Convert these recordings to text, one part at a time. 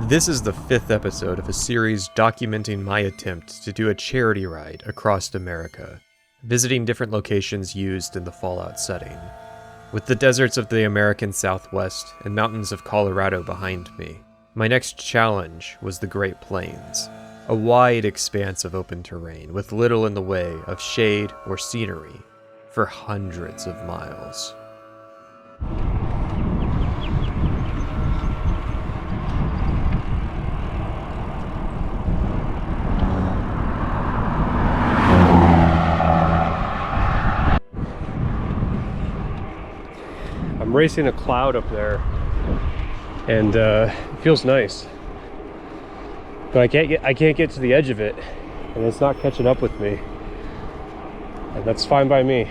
This is the 5th episode of a series documenting my attempt to do a charity ride across America, visiting different locations used in the Fallout setting. With the deserts of the American Southwest and mountains of Colorado behind me, my next challenge was the Great Plains, a wide expanse of open terrain with little in the way of shade or scenery for hundreds of miles. I'm racing a cloud up there, and it feels nice, but I can't get to the edge of it, and it's not catching up with me, and that's fine by me.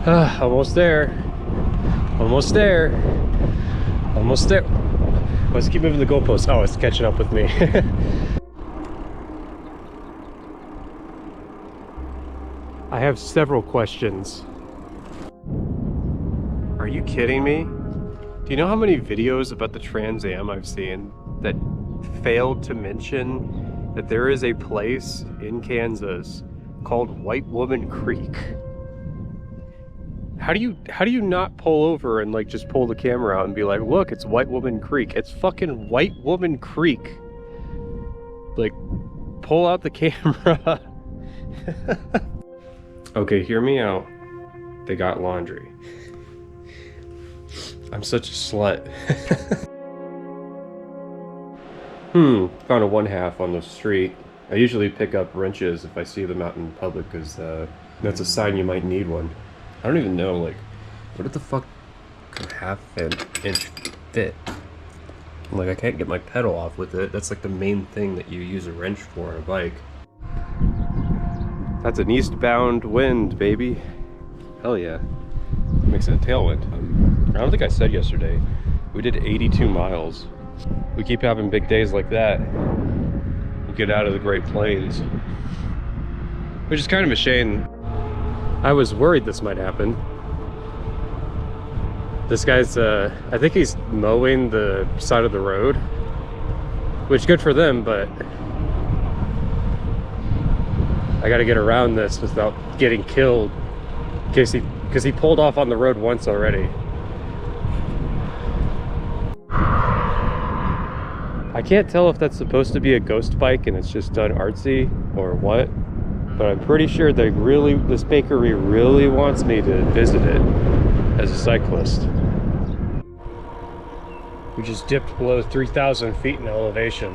Almost there, almost there, almost there. Let's keep moving the goalposts. Oh, it's catching up with me. I have several questions. Are you kidding me? Do you know how many videos about the Trans Am I've seen that failed to mention that there is a place in Kansas called White Woman Creek? How do you not pull over and like just pull the camera out and be like, look, it's White Woman Creek. It's fucking White Woman Creek. Like, pull out the camera. Okay, hear me out. They got laundry. I'm such a slut. Found a 1/2 on the street. I usually pick up wrenches if I see them out in public, because that's a sign you might need one. I don't even know, like, what did the fuck could 1/2 inch fit? Like, I can't get my pedal off with it. That's like the main thing that you use a wrench for on a bike. That's an eastbound wind, baby. Hell yeah. Makes it a tailwind. I don't think I said yesterday, we did 82 miles. We keep having big days like that. We get out of the Great Plains, which is kind of a shame. I was worried this might happen. This guy's, I think he's mowing the side of the road, which good for them, but I gotta get around this without getting killed because he pulled off on the road once already. I can't tell if that's supposed to be a ghost bike and it's just done artsy or what, but I'm pretty sure this bakery really wants me to visit it as a cyclist. We just dipped below 3,000 feet in elevation.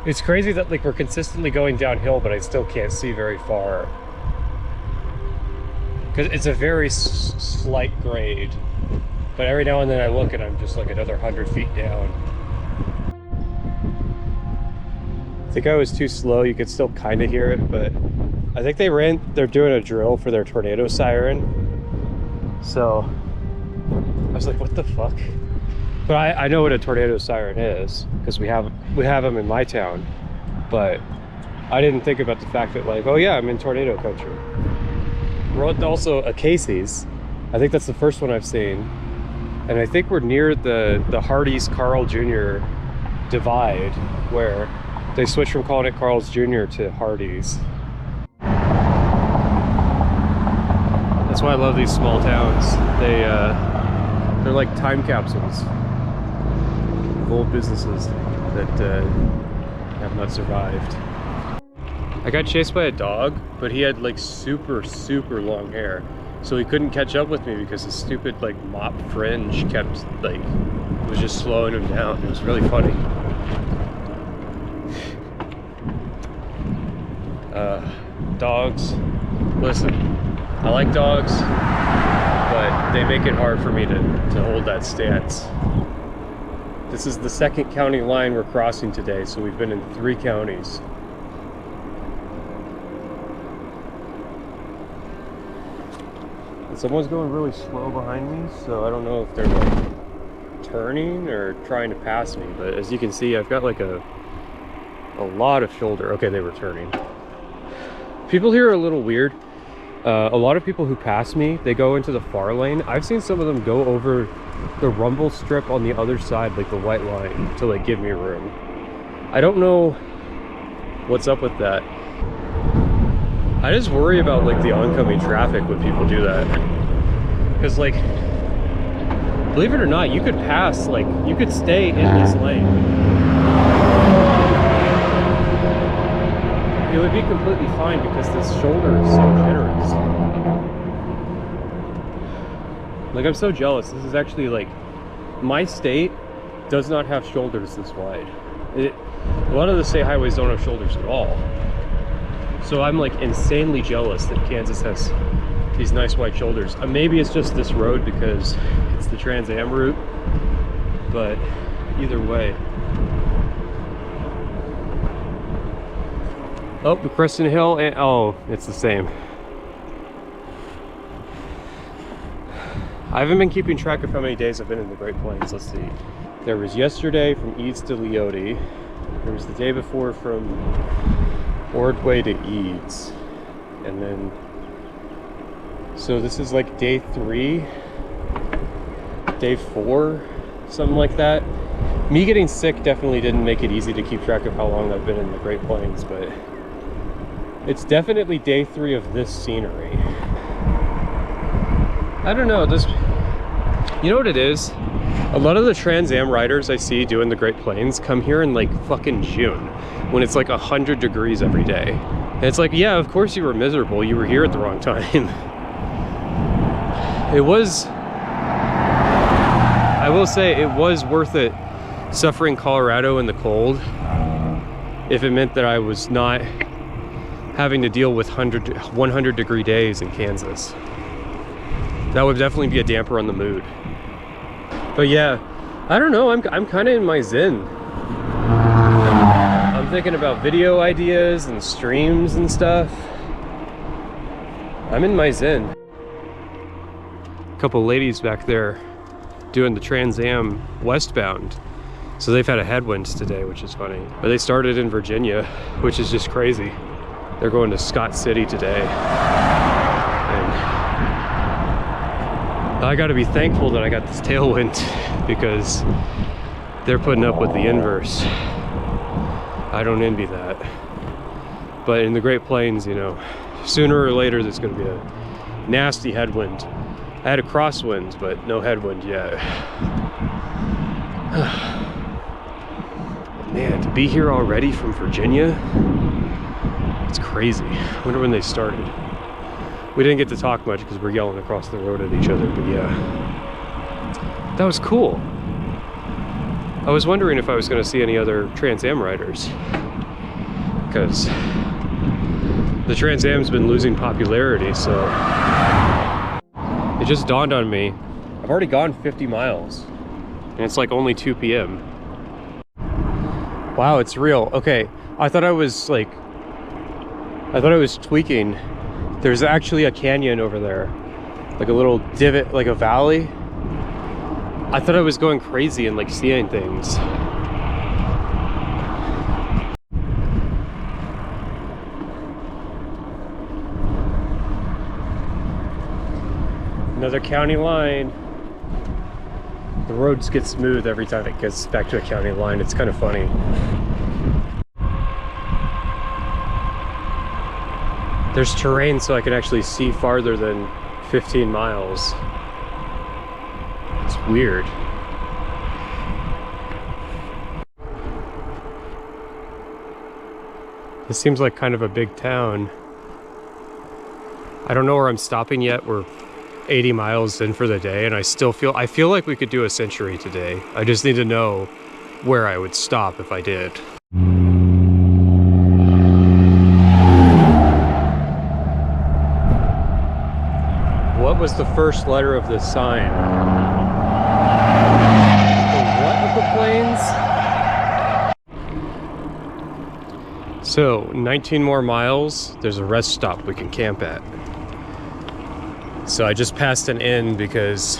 It's crazy that like we're consistently going downhill, but I still can't see very far. Because it's a very slight grade. But every now and then I look and I'm just like another 100 feet down. I think I was too slow. You could still kind of hear it, but I think they're doing a drill for their tornado siren. So I was like, what the fuck? But I know what a tornado siren is because we have them in my town. But I didn't think about the fact that like, oh yeah, I'm in tornado country. We're also a Casey's. I think that's the first one I've seen. And I think we're near the Hardee's Carl Jr. divide, where they switched from calling it Carl's Jr. to Hardee's. That's why I love these small towns. They're like time capsules of old businesses that have not survived. I got chased by a dog, but he had like super long hair. So he couldn't catch up with me because his stupid like mop fringe kept like, it was just slowing him down. It was really funny. Dogs, listen, I like dogs, but they make it hard for me to hold that stance. This is the 2nd county line we're crossing today, so we've been in 3 counties. Someone's going really slow behind me, so I don't know if they're like turning or trying to pass me, but as you can see, I've got like a lot of shoulder. Okay, they were turning. People here are a little weird. A lot of people who pass me, they go into the far lane. I've seen some of them go over the rumble strip on the other side, like the white line, to like give me room. I don't know what's up with that. I just worry about like the oncoming traffic when people do that. Because like, believe it or not, you could pass, like, you could stay in this lane. It would be completely fine because this shoulder is so generous. Like, I'm so jealous. This is actually like, my state does not have shoulders this wide. A lot of the state highways don't have shoulders at all. So I'm like insanely jealous that Kansas has these nice wide shoulders. Maybe it's just this road because it's the Trans Am route, but either way. Oh, the Crescent Hill, and oh, it's the same. I haven't been keeping track of how many days I've been in the Great Plains. Let's see. There was yesterday from Eads to Leote. There was the day before from Ordway to Eads. And then, so this is like day 3, day 4, something like that. Me getting sick definitely didn't make it easy to keep track of how long I've been in the Great Plains, but it's definitely day 3 of this scenery. I don't know, this, you know what it is? A lot of the Trans Am riders I see doing the Great Plains come here in like fucking June, when it's like 100 degrees every day. And it's like, yeah, of course you were miserable, you were here at the wrong time. It was, I will say, it was worth it suffering Colorado in the cold if it meant that I was not having to deal with 100 degree days in Kansas. That would definitely be a damper on the mood. But yeah, I don't know, I'm kind of in my zen. I'm thinking about video ideas and streams and stuff. I'm in my zen. A couple ladies back there doing the Trans Am westbound. So they've had a headwind today, which is funny. But they started in Virginia, which is just crazy. They're going to Scott City today. And I gotta be thankful that I got this tailwind because they're putting up with the inverse. I don't envy that. But in the Great Plains, you know, sooner or later there's gonna be a nasty headwind. I had a crosswind, but no headwind yet. Man, to be here already from Virginia, it's crazy. I wonder when they started. We didn't get to talk much because we're yelling across the road at each other, but yeah. That was cool. I was wondering if I was going to see any other Trans Am riders, because the Trans Am's been losing popularity, so it just dawned on me. I've already gone 50 miles, and it's like only 2 p.m. Wow, it's real. Okay, I thought I was tweaking. There's actually a canyon over there, like a little divot, like a valley. I thought I was going crazy and like seeing things. Another county line. The roads get smooth every time it gets back to a county line. It's kind of funny. There's terrain so I can actually see farther than 15 miles. It's weird. This seems like kind of a big town. I don't know where I'm stopping yet. We're 80 miles in for the day, and I feel like we could do a century today. I just need to know where I would stop if I did. What was the first letter of this sign? The what of the plains? So, 19 more miles, there's a rest stop we can camp at. So I just passed an inn because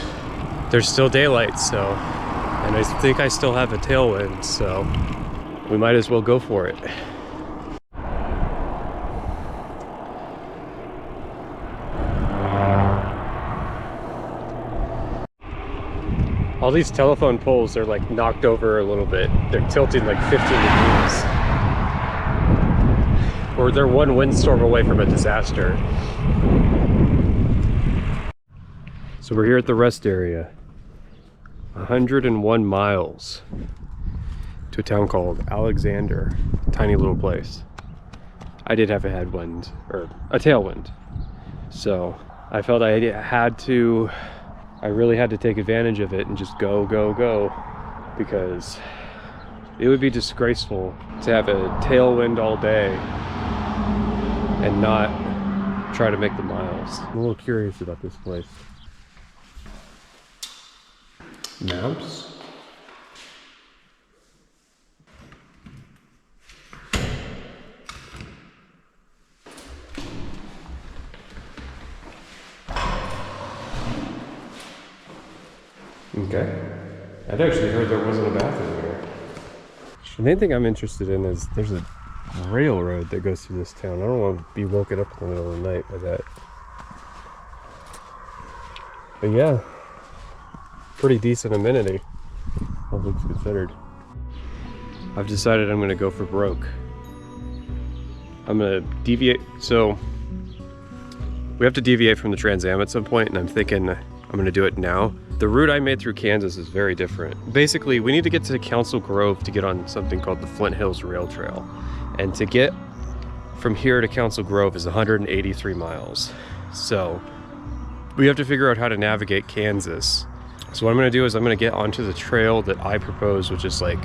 there's still daylight, so, and I think I still have a tailwind, so we might as well go for it. All these telephone poles are like knocked over a little bit. They're tilting like 15 degrees. Or they're one windstorm away from a disaster. So we're here at the rest area. 101 miles to a town called Alexander. Tiny little place. I did have a headwind, or a tailwind. So I felt I really had to take advantage of it and just go, because it would be disgraceful to have a tailwind all day and not try to make the miles. I'm a little curious about this place. Maps? Okay. I'd actually heard there wasn't a bathroom here. The main thing I'm interested in is there's a railroad that goes through this town. I don't want to be woken up in the middle of the night by that. But yeah, pretty decent amenity, all things considered. I've decided I'm going to go for broke. I'm going to deviate. So we have to deviate from the Trans Am at some point, and I'm thinking I'm going to do it now. The route I made through Kansas is very different. Basically, we need to get to Council Grove to get on something called the Flint Hills Rail Trail. And to get from here to Council Grove is 183 miles. So we have to figure out how to navigate Kansas. So what I'm gonna do is I'm gonna get onto the trail that I propose, which is like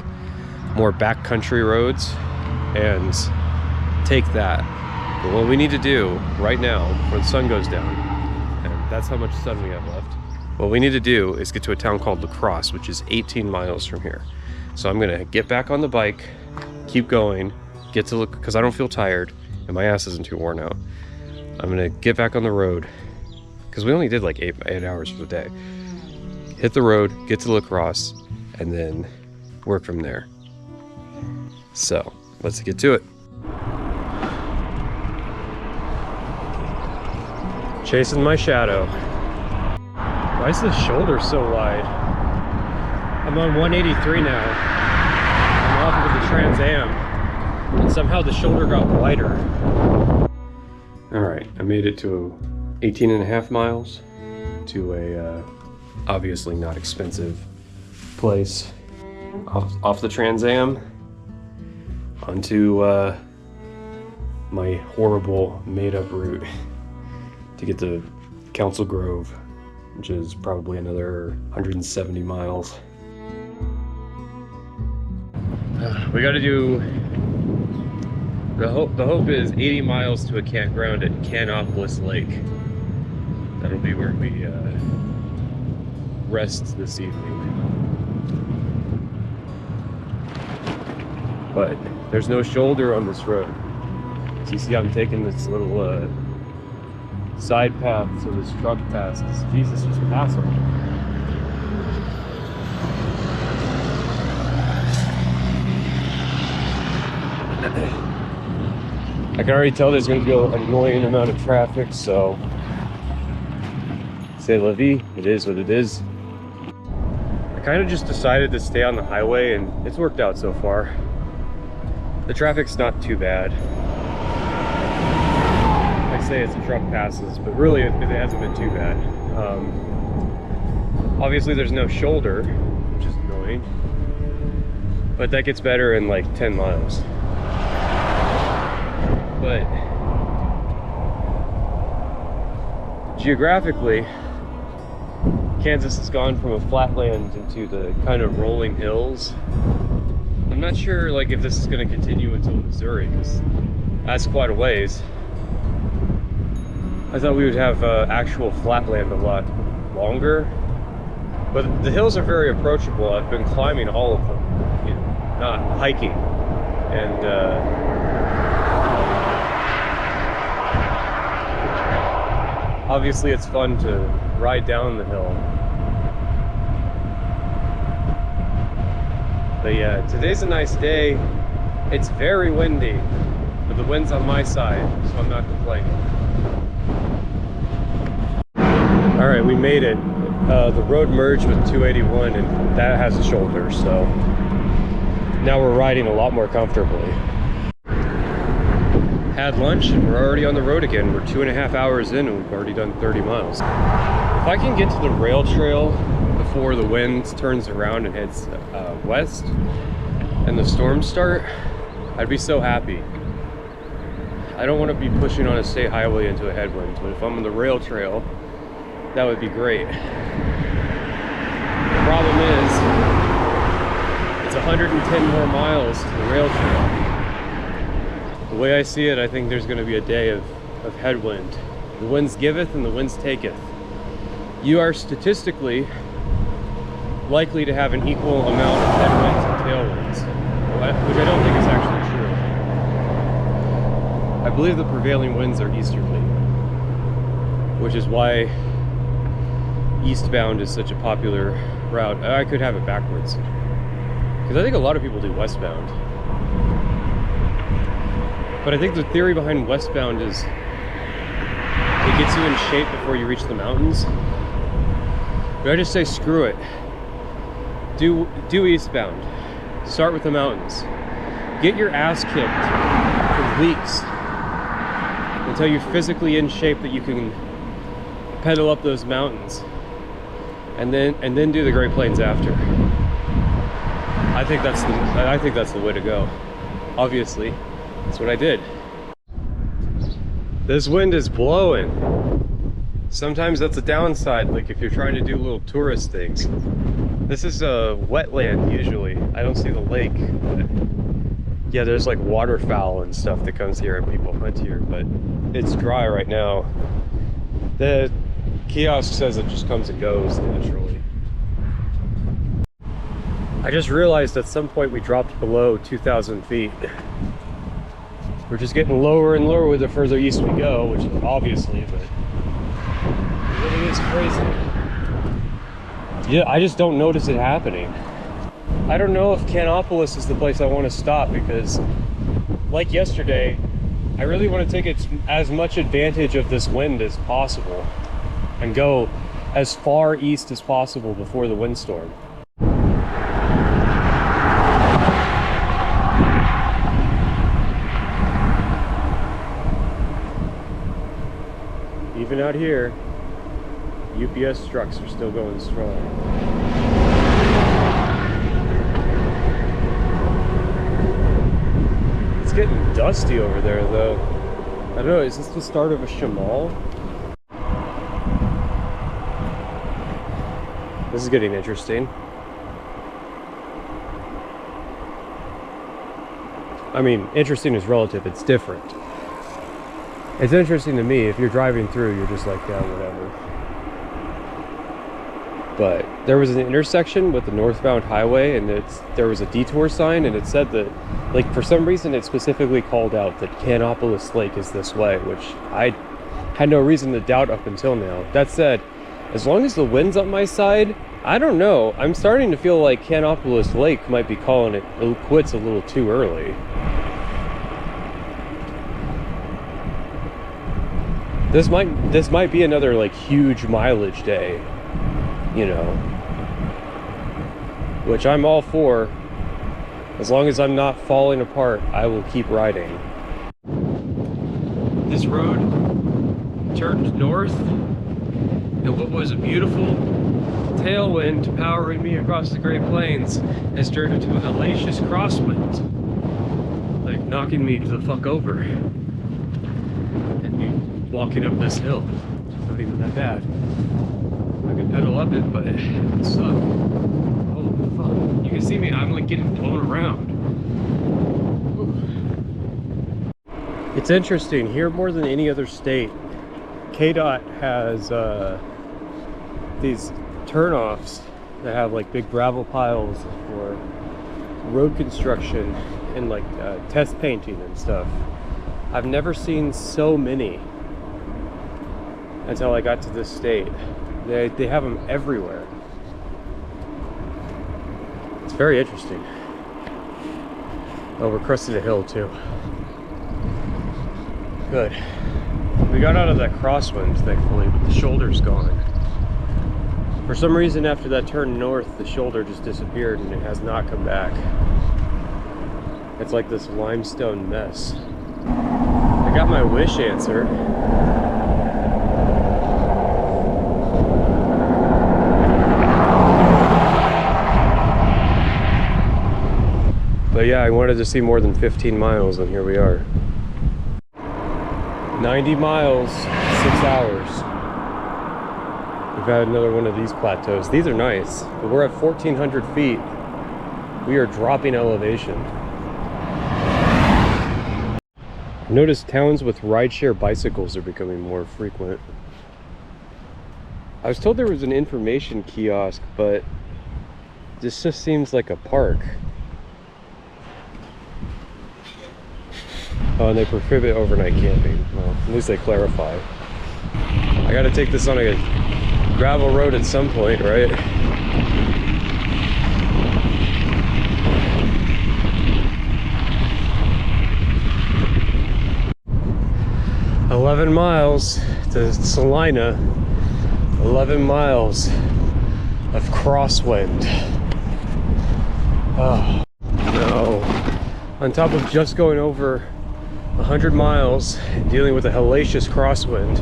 more backcountry roads, and take that. But what we need to do right now, before the sun goes down, and that's how much sun we have left, what we need to do is get to a town called La Crosse, which is 18 miles from here. So I'm gonna get back on the bike, keep going, get to look, because I don't feel tired and my ass isn't too worn out. I'm gonna get back on the road, because we only did like eight hours for the day. Hit the road, get to La Crosse, and then work from there. So let's get to it. Chasing my shadow. Why is the shoulder so wide? I'm on 183 now. I'm off of the Trans Am, and somehow the shoulder got wider. All right, I made it to 18 and a half miles to a obviously not expensive place. Off the Trans Am onto my horrible made-up route to get to Council Grove, which is probably another 170 miles. We gotta do, the hope is 80 miles to a campground at Canopolis Lake. That'll be where we rest this evening. But there's no shoulder on this road. So you see I'm taking this little side path so this truck passes. Jesus, just pass them. I can already tell there's going to be an annoying amount of traffic, so c'est la vie. It is what it is. I kind of just decided to stay on the highway, and it's worked out so far. The traffic's not too bad. I say as the truck passes, but really it hasn't been too bad. Obviously there's no shoulder, which is annoying, but that gets better in like 10 miles. But geographically, Kansas has gone from a flatland into the kind of rolling hills. I'm not sure like if this is going to continue until Missouri, because that's quite a ways. I thought we would have actual flatland a lot longer, but the hills are very approachable. I've been climbing all of them, you know, not hiking, and obviously it's fun to ride down the hill. But yeah, today's a nice day. It's very windy, but the wind's on my side, so I'm not complaining. All right, we made it. the road merged with 281 and that has a shoulder, so now we're riding a lot more comfortably. Had lunch and we're already on the road again. We're 2.5 hours in and we've already done 30 miles. If I can get to the rail trail before the wind turns around and heads west and the storms start, I'd be so happy. I don't want to be pushing on a state highway into a headwind, but if I'm on the rail trail, that would be great. The problem is, it's 110 more miles to the rail trail. The way I see it, I think there's going to be a day of headwind. The winds giveth and the winds taketh. You are statistically likely to have an equal amount of headwinds and tailwinds, which I don't think is actually true. I believe the prevailing winds are easterly, which is why eastbound is such a popular route. I could have it backwards, because I think a lot of people do westbound. But I think the theory behind westbound is it gets you in shape before you reach the mountains. But I just say screw it. Do eastbound. Start with the mountains. Get your ass kicked for weeks until you're physically in shape that you can pedal up those mountains, and then do the Great Plains after. I think that's the way to go. Obviously, that's what I did. This wind is blowing. Sometimes that's a downside, like if you're trying to do little tourist things. This is a wetland usually. I don't see the lake, but yeah, there's like waterfowl and stuff that comes here and people hunt here, but it's dry right now. The kiosk says it just comes and goes naturally. I just realized at some point we dropped below 2,000 feet. We're just getting lower and lower with the further east we go, which is obviously, but it really is crazy. Yeah, I just don't notice it happening. I don't know if Canopolis is the place I want to stop, because like yesterday, I really want to take as much advantage of this wind as possible and go as far east as possible before the windstorm. Even out here, UPS trucks are still going strong. It's getting dusty over there though. I don't know, is this the start of a shamal? This is getting interesting. I mean, interesting is relative, it's different. It's interesting to me. If you're driving through, you're just like, yeah, whatever. But there was an intersection with the northbound highway, and there was a detour sign, and it said that, like, for some reason it specifically called out that Canopolis Lake is this way, which I had no reason to doubt up until now. That said, as long as the wind's on my side, I don't know. I'm starting to feel like Canopolis Lake might be calling it quits a little too early. This might be another like huge mileage day, you know, which I'm all for. As long as I'm not falling apart, I will keep riding. This road turned north, and what was a beautiful tailwind powering me across the Great Plains has turned into a hellacious crosswind, like knocking me the fuck over. Walking up this hill, it's not even that bad. I can pedal up it, but it sucks. Oh fuck! You can see me. I'm like getting blown around. Whew. It's interesting here more than any other state. KDOT has these turnoffs that have like big gravel piles for road construction and like test painting and stuff. I've never seen so many until I got to this state. They have them everywhere. It's very interesting. Oh, we're cresting a hill too. Good. We got out of that crosswind, thankfully, but the shoulder's gone. For some reason, after that turn north, the shoulder just disappeared and it has not come back. It's like this limestone mess. I got my wish answered. But yeah, I wanted to see more than 15 miles, and here we are. 90 miles, 6 hours. We've had another one of these plateaus. These are nice, but we're at 1,400 feet. We are dropping elevation. I've noticed towns with rideshare bicycles are becoming more frequent. I was told there was an information kiosk, but this just seems like a park. Oh, and they prohibit overnight camping. Well, at least they clarify. I gotta take this on a gravel road at some point, right? "11 miles to Salina, 11 miles of crosswind." Oh, no. On top of just going over 100 miles and dealing with a hellacious crosswind,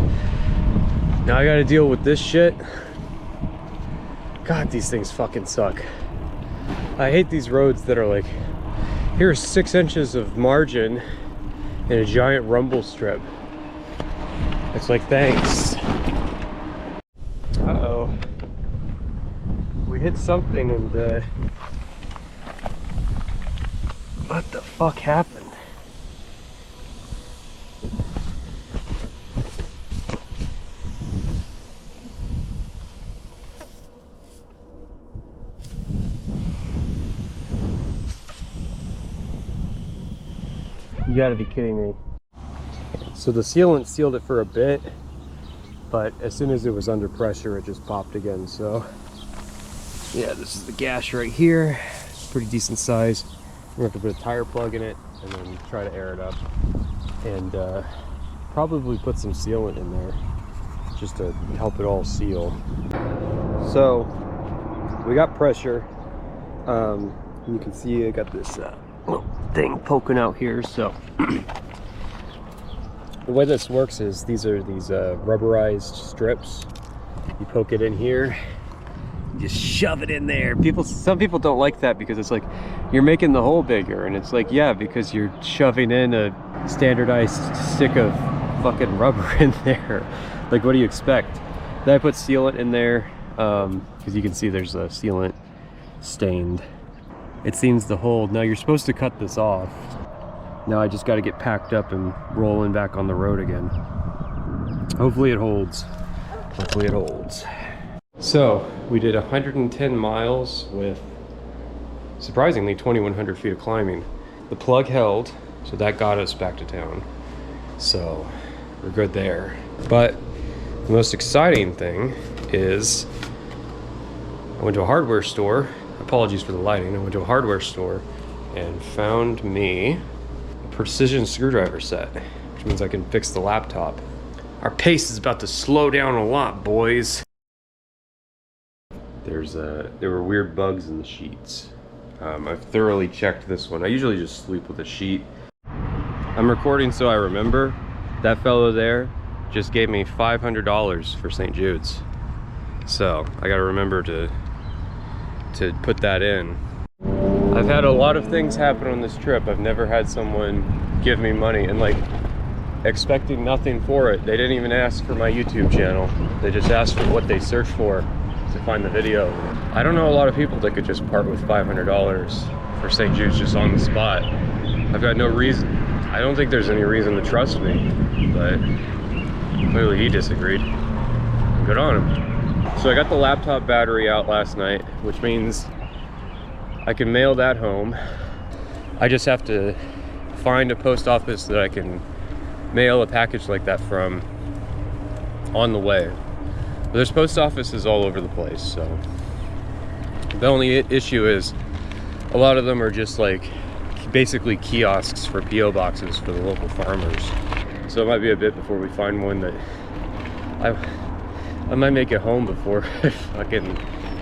now I gotta deal with this shit. God, these things fucking suck. I hate these roads that are like, here's 6 inches of margin and a giant rumble strip. It's like, thanks. Uh-oh. We hit something and what the fuck happened? You gotta be kidding me. So the sealant sealed it for a bit, but as soon as it was under pressure, it just popped again. So yeah, this is the gash right here. It's pretty decent size. We're gonna have to put a tire plug in it and then try to air it up. And probably put some sealant in there just to help it all seal. So we got pressure. You can see I got this little thing poking out here. So the way this works is these are these rubberized strips. You poke it in here, you just shove it in there. Some people don't like that because it's like you're making the hole bigger, and it's like, yeah, because you're shoving in a standardized stick of fucking rubber in there. Like, what do you expect? Then I put sealant in there because you can see there's a sealant stained. It seems to hold. Now you're supposed to cut this off. Now I just got to get packed up and rolling back on the road again. Hopefully it holds. Hopefully it holds. So we did 110 miles with surprisingly 2,100 feet of climbing. The plug held, so that got us back to town. So we're good there. But the most exciting thing is I went to a hardware store. Apologies for the lighting. I went to a hardware store and found me a Precision screwdriver set, which means I can fix the laptop. Our pace is about to slow down a lot, boys. There were weird bugs in the sheets. I've thoroughly checked this one. I usually just sleep with a sheet. I'm recording so I remember. That fellow there just gave me $500 for St. Jude's. So I gotta remember to put that in. I've had a lot of things happen on this trip. I've never had someone give me money and like expecting nothing for it. They didn't even ask for my YouTube channel. They just asked for what they searched for to find the video. I don't know a lot of people that could just part with $500 for St. Jude's just on the spot. I've got no reason. I don't think there's any reason to trust me, but clearly he disagreed. Good on him. So I got the laptop battery out last night, which means I can mail that home. I just have to find a post office that I can mail a package like that from on the way. But there's post offices all over the place, so the only issue is a lot of them are just like basically kiosks for PO boxes for the local farmers. So it might be a bit before we find one that I might make it home before I fucking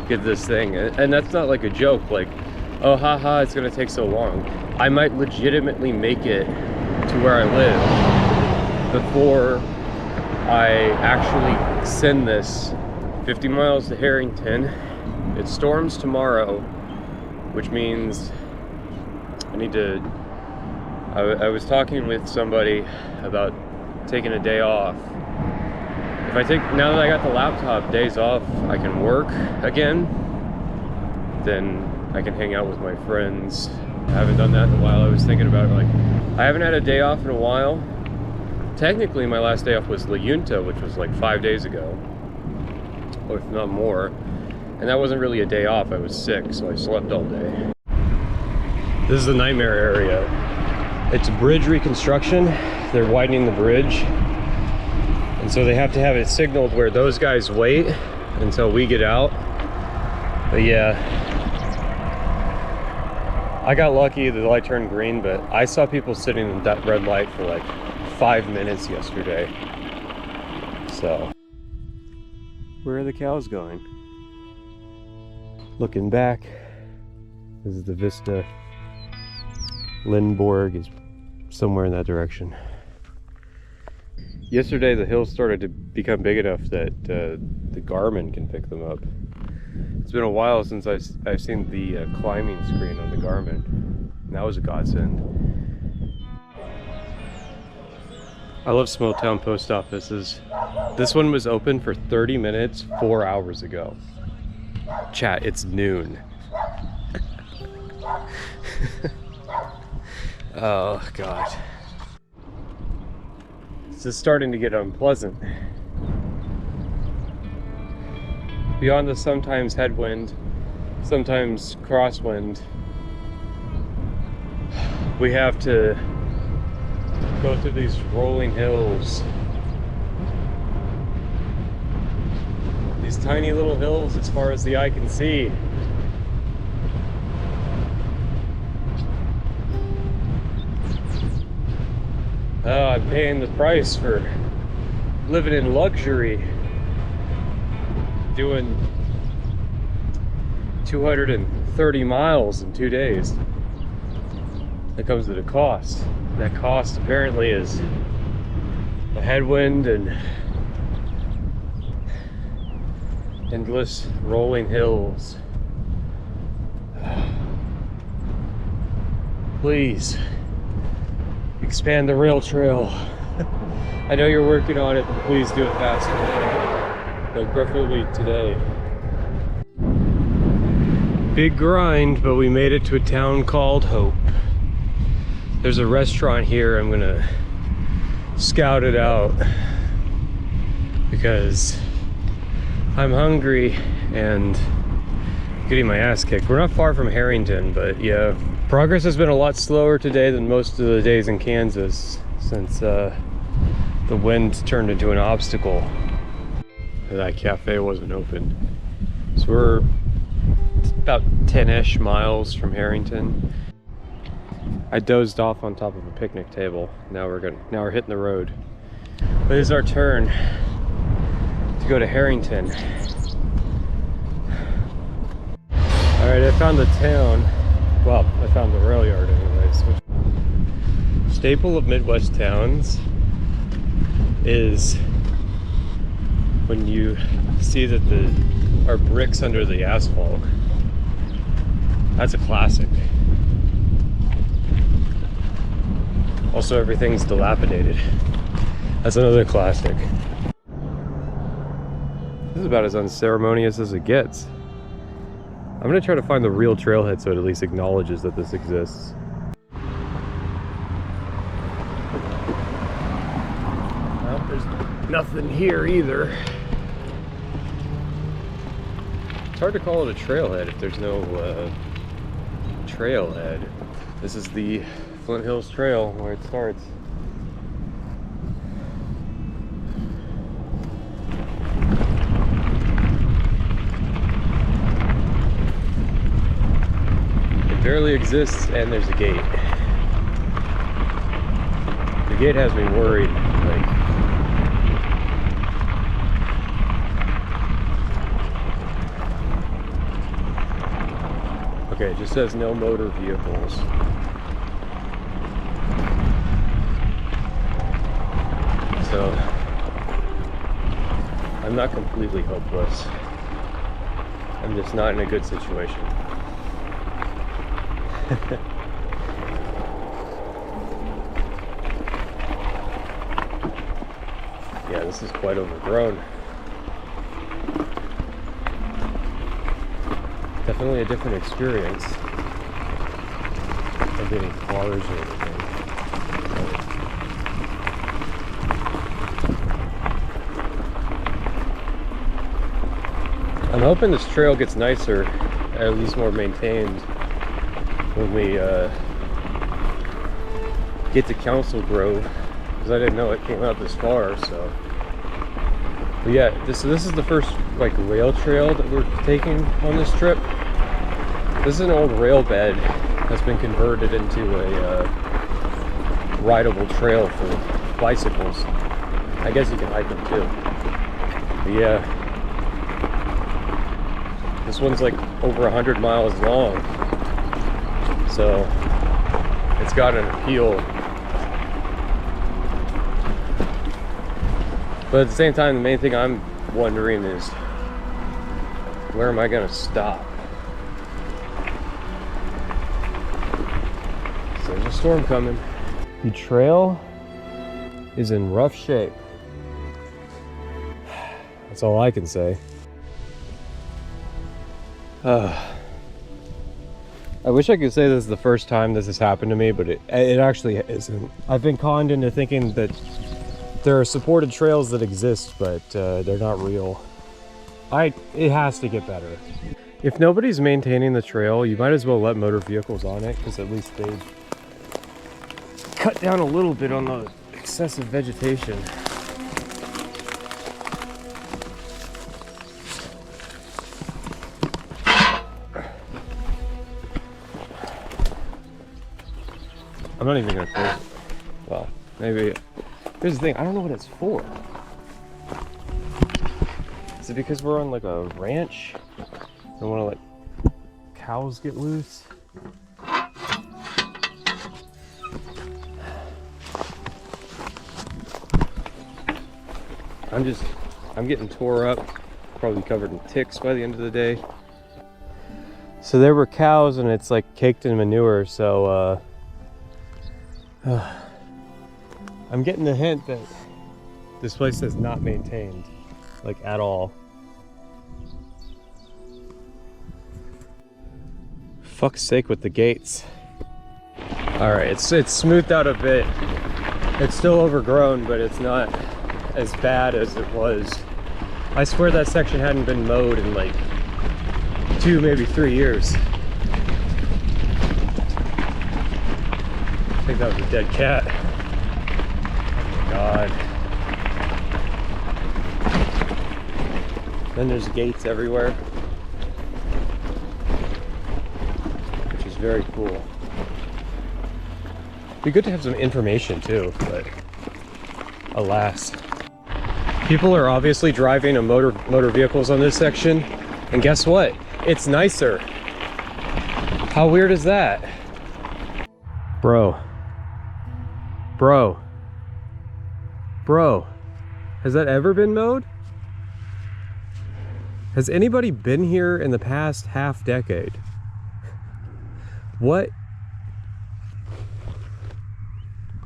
get this thing. And that's not like a joke, like, oh haha, it's gonna take so long. I might legitimately make it to where I live before I actually send this 50 miles to Harrington. It storms tomorrow, which means I need to, I was talking with somebody about taking a day off. If I take, now that I got the laptop, days off, I can work again, then I can hang out with my friends. I haven't done that in a while. I was thinking about it, like, I haven't had a day off in a while. Technically, my last day off was La Junta, which was like 5 days ago, or if not more. And that wasn't really a day off, I was sick, so I slept all day. This is the nightmare area. It's bridge reconstruction. They're widening the bridge. And so they have to have it signaled where those guys wait until we get out. But yeah, I got lucky, the light turned green, but I saw people sitting in that red light for like 5 minutes yesterday. So, where are the cows going? Looking back, this is the vista. Lindborg is somewhere in that direction. Yesterday the hills started to become big enough that the Garmin can pick them up. It's been a while since I've seen the climbing screen on the Garmin. And that was a godsend. I love small town post offices. This one was open for 30 minutes 4 hours ago. Chat, it's noon. Oh god. This is starting to get unpleasant. Beyond the sometimes headwind, sometimes crosswind, we have to go through these rolling hills. These tiny little hills as far as the eye can see. Oh, I'm paying the price for living in luxury. Doing 230 miles in 2 days. That comes at a cost. That cost apparently is a headwind and endless rolling hills. Please expand the rail trail. I know you're working on it, but please do it faster. Like preferably today. Big grind, but we made it to a town called Hope. There's a restaurant here. I'm gonna scout it out because I'm hungry and getting my ass kicked. We're not far from Harrington, but yeah, progress has been a lot slower today than most of the days in Kansas since the wind turned into an obstacle. That cafe wasn't open. So we're about 10-ish miles from Harrington. I dozed off on top of a picnic table. Now we're hitting the road. But it's our turn to go to Harrington. All right, I found the town. Well, I found the rail yard anyways. Staple of Midwest towns is when you see that there are bricks under the asphalt. That's a classic. Also, everything's dilapidated. That's another classic. This is about as unceremonious as it gets. I'm gonna try to find the real trailhead so it at least acknowledges that this exists. Well, there's nothing here either. It's hard to call it a trailhead if there's no trailhead. This is the Flint Hills Trail where it starts. It barely exists, and there's a gate. The gate has me worried. Like, Okay, it just says no motor vehicles. So, I'm not completely hopeless. I'm just not in a good situation. Yeah, this is quite overgrown. Definitely a different experience than getting cars or anything. I'm hoping this trail gets nicer, at least more maintained, when we get to Council Grove, because I didn't know it came out this far. So, but yeah, this is the first like rail trail that we're taking on this trip. This is an old rail bed that's been converted into a rideable trail for bicycles. I guess you can hike them too. But yeah. This one's like over 100 miles long, so it's got an appeal. But at the same time, the main thing I'm wondering is, where am I gonna stop? So there's a storm coming. The trail is in rough shape. That's all I can say. I wish I could say this is the first time this has happened to me, but it actually isn't. I've been conned into thinking that there are supported trails that exist, but they're not real. It has to get better. If nobody's maintaining the trail, you might as well let motor vehicles on it, because at least they cut down a little bit on the excessive vegetation. I'm not even gonna close it. Well, maybe. Here's the thing, I don't know what it's for. Is it because we're on like a ranch? I wanna let cows get loose? I'm getting tore up, probably covered in ticks by the end of the day. So there were cows and it's like caked in manure, so I'm getting the hint that this place is not maintained, like at all. Fuck's sake with the gates. Alright, it's smoothed out a bit. It's still overgrown, but it's not as bad as it was. I swear that section hadn't been mowed in like 2, maybe 3 years. I think that was a dead cat. Oh my god. Then there's gates everywhere, which is very cool. Be good to have some information too, but alas. People are obviously driving a motor vehicles on this section, and guess what? It's nicer. How weird is that? Bro, has that ever been mowed? Has anybody been here in the past half decade? What?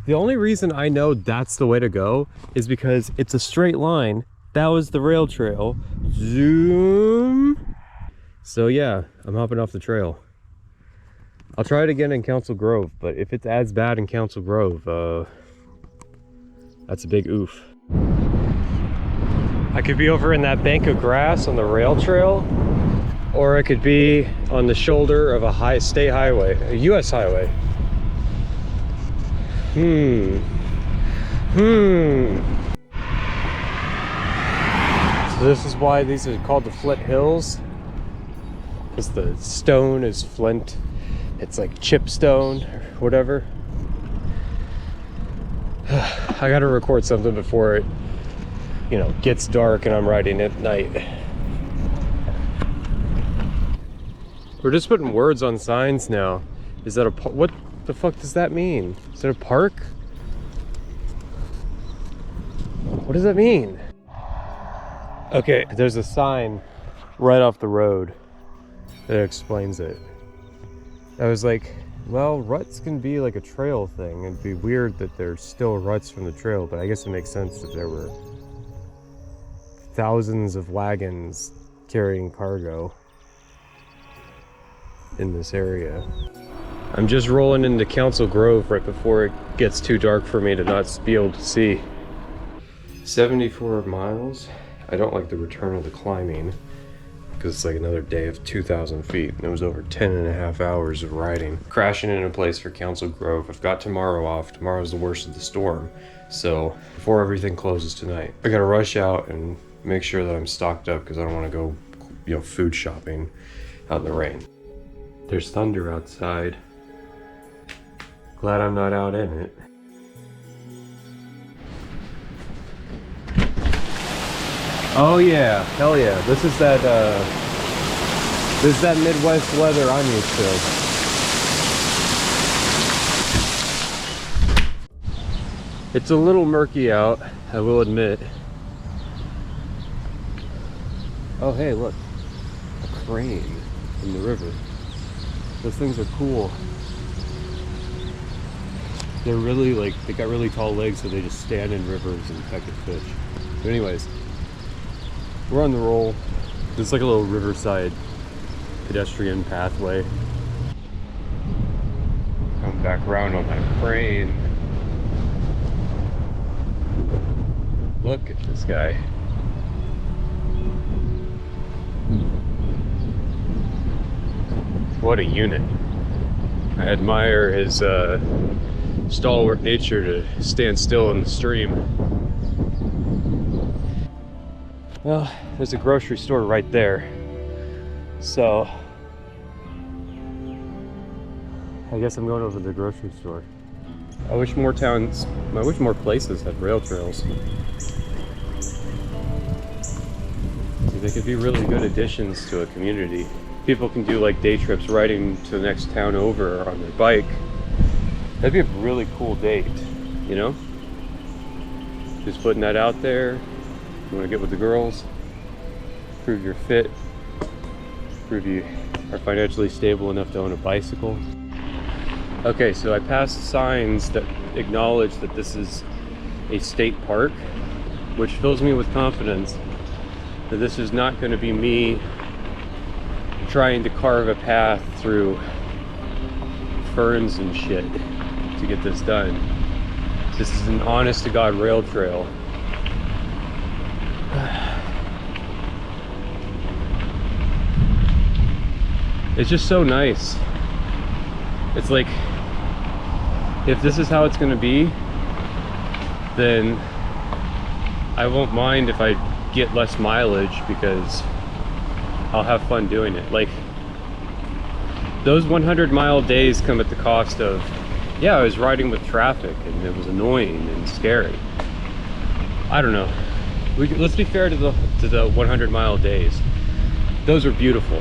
The only reason I know that's the way to go is because it's a straight line. That was the rail trail. Zoom. So yeah, I'm hopping off the trail. I'll try it again in Council Grove, but if it's as bad in Council Grove, that's a big oof. I could be over in that bank of grass on the rail trail, or I could be on the shoulder of a state highway, a US highway. So this is why these are called the Flint Hills, because the stone is flint. It's like chipstone or whatever. I gotta record something before it, gets dark and I'm riding at night. We're just putting words on signs now. Is that a what the fuck does that mean? Is it a park? What does that mean? Okay, there's a sign right off the road that explains it. I was like, well, ruts can be like a trail thing. It'd be weird that there's still ruts from the trail, but I guess it makes sense that there were thousands of wagons carrying cargo in this area. I'm just rolling into Council Grove right before it gets too dark for me to not be able to see. 74 miles. I don't like the return of the climbing because it's like another day of 2,000 feet and it was over 10.5 hours of riding. Crashing in a place for Council Grove. I've got tomorrow off. Tomorrow's the worst of the storm. So before everything closes tonight, I gotta rush out and make sure that I'm stocked up because I don't want to go, you know, food shopping out in the rain. There's thunder outside. Glad I'm not out in it. Oh yeah, hell yeah. This is that Midwest weather I'm used to. It's a little murky out, I will admit. Oh hey, look. A crane in the river. Those things are cool. They're really like, they got really tall legs so they just stand in rivers and peck at fish. But anyways, we're on the roll. It's like a little riverside pedestrian pathway. Come back around on that crane. Look at this guy. What a unit. I admire his stalwart nature to stand still in the stream. Well, there's a grocery store right there. So I guess I'm going over to the grocery store. I wish more places had rail trails. They could be really good additions to a community. People can do like day trips riding to the next town over on their bike. That'd be a really cool date, you know? Just putting that out there. You want to get with the girls, prove you're fit, prove you are financially stable enough to own a bicycle. Okay, so I passed signs that acknowledge that this is a state park, which fills me with confidence that this is not going to be me trying to carve a path through ferns and shit to get this done. This is an honest to God rail trail. It's just so nice. It's like, if this is how it's gonna be, then I won't mind if I get less mileage because I'll have fun doing it. Like, those 100-mile days come at the cost of, yeah, I was riding with traffic and it was annoying and scary. I don't know. Let's be fair to the 100-mile days. Those were beautiful,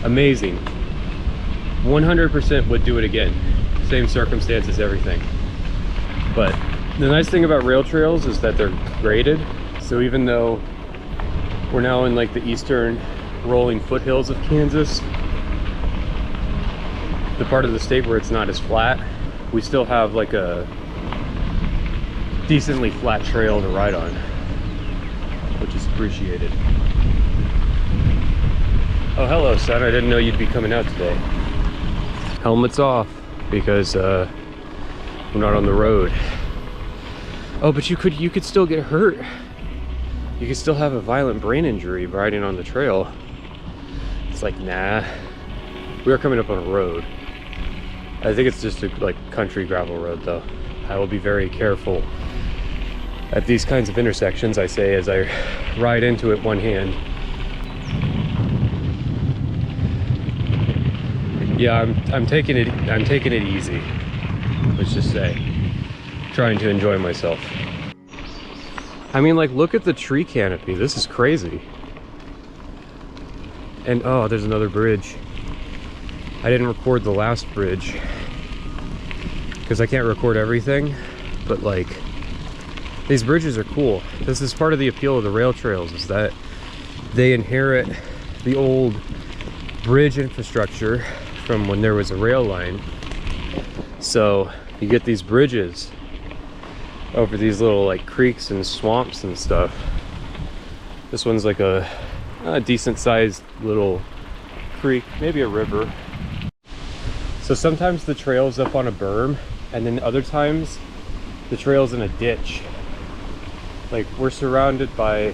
amazing. 100% would do it again. Same circumstances, everything. But the nice thing about rail trails is that they're graded. So even though we're now in like the eastern rolling foothills of Kansas, the part of the state where it's not as flat, we still have like a decently flat trail to ride on, which is appreciated. Oh, hello, son. I didn't know you'd be coming out today. Helmets off because we're not on the road. Oh, but you could still get hurt. You could still have a violent brain injury riding on the trail. It's like, nah. We are coming up on a road. I think it's just a like country gravel road though. I will be very careful at these kinds of intersections, I say, as I ride into it one hand. Yeah, I'm taking it easy. Let's just say, trying to enjoy myself. I mean, like, look at the tree canopy. This is crazy. And oh, there's another bridge. I didn't record the last bridge because I can't record everything, but like, these bridges are cool. This is part of the appeal of the rail trails, is that they inherit the old bridge infrastructure from when there was a rail line. So you get these bridges over these little like creeks and swamps and stuff. This one's like a decent sized little creek, maybe a river. So sometimes the trail's up on a berm, and then other times the trail's in a ditch. Like, we're surrounded by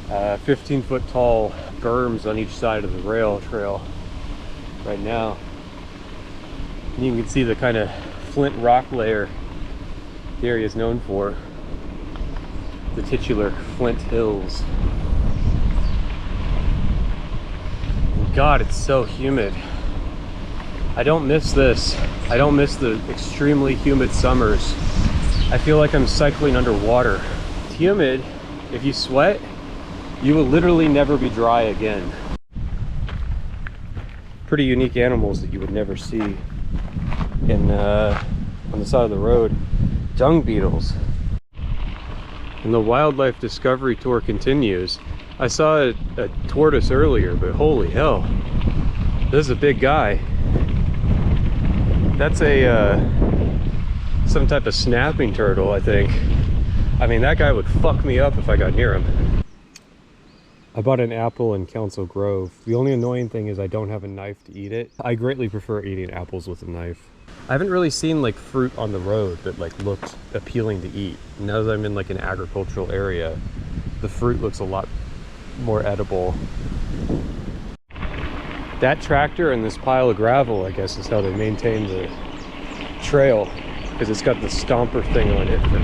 15-foot tall berms on each side of the rail trail right now. And you can see the kind of flint rock layer the area is known for. The titular Flint Hills. And God, it's so humid. I don't miss this. I don't miss the extremely humid summers. I feel like I'm cycling underwater. It's humid. If you sweat, you will literally never be dry again. Pretty unique animals that you would never see in on the side of the road. Dung beetles. And the wildlife discovery tour continues. I saw a tortoise earlier, but holy hell, this is a big guy. That's a some type of snapping turtle, I think. I mean, that guy would fuck me up if I got near him. I bought an apple in Council Grove. The only annoying thing is I don't have a knife to eat it. I greatly prefer eating apples with a knife. I haven't really seen like fruit on the road that like looked appealing to eat. Now that I'm in like an agricultural area, the fruit looks a lot more edible. That tractor and this pile of gravel, I guess, is how they maintain the trail, because it's got the stomper thing on it for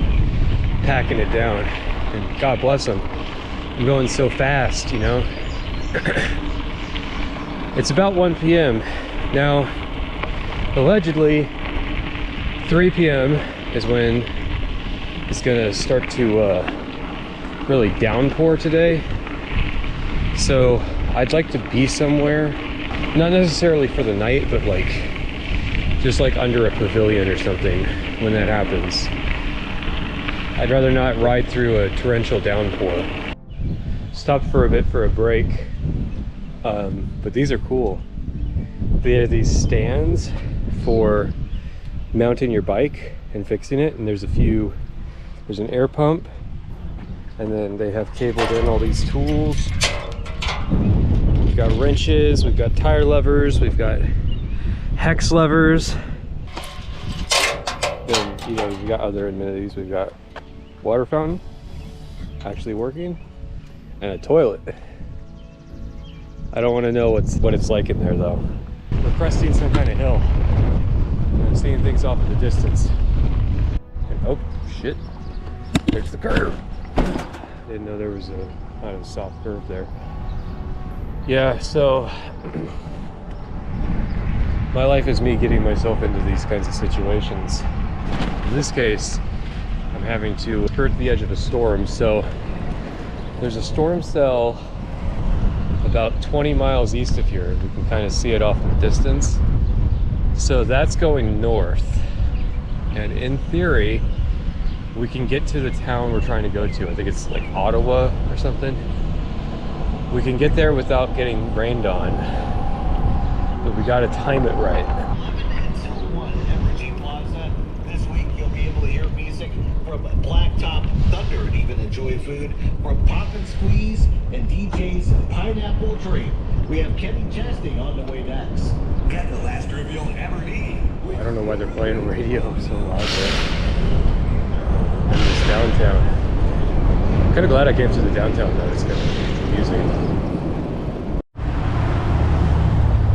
packing it down. And God bless them. I'm going so fast, you know. It's about 1 p.m. Now, allegedly, 3 p.m. is when it's gonna start to really downpour today. So I'd like to be somewhere, not necessarily for the night, but like just like under a pavilion or something when that happens. I'd rather not ride through a torrential downpour. Stopped for a bit for a break, but these are cool. They are these stands for mounting your bike and fixing it, and there's an air pump, and then they have cabled in all these tools. We've got wrenches, we've got tire levers, we've got hex levers, then you know, we've got other amenities. We've got water fountain actually working, and a toilet. I don't want to know what it's like in there though. We're cresting some kind of hill. I'm seeing things off in the distance. And, oh shit, there's the curve. Didn't know there was a kind of soft curve there. Yeah, so my life is me getting myself into these kinds of situations. In this case, I'm having to skirt the edge of a storm. So there's a storm cell about 20 miles east of here. We can kind of see it off in the distance. So that's going north. And in theory, we can get to the town we're trying to go to. I think it's like Ottawa or something. We can get there without getting rained on, but we gotta time it right. This week you'll be able to hear music from Blacktop Thunder and even enjoy food from Pop and Squeeze and DJ's Pineapple Dream. We have Kenny Chesney on the way next. Get the last rib you'll ever need. I don't know why they're playing radio so loud there in this downtown. I'm kind of glad I came to the downtown though. It's kind of confusing.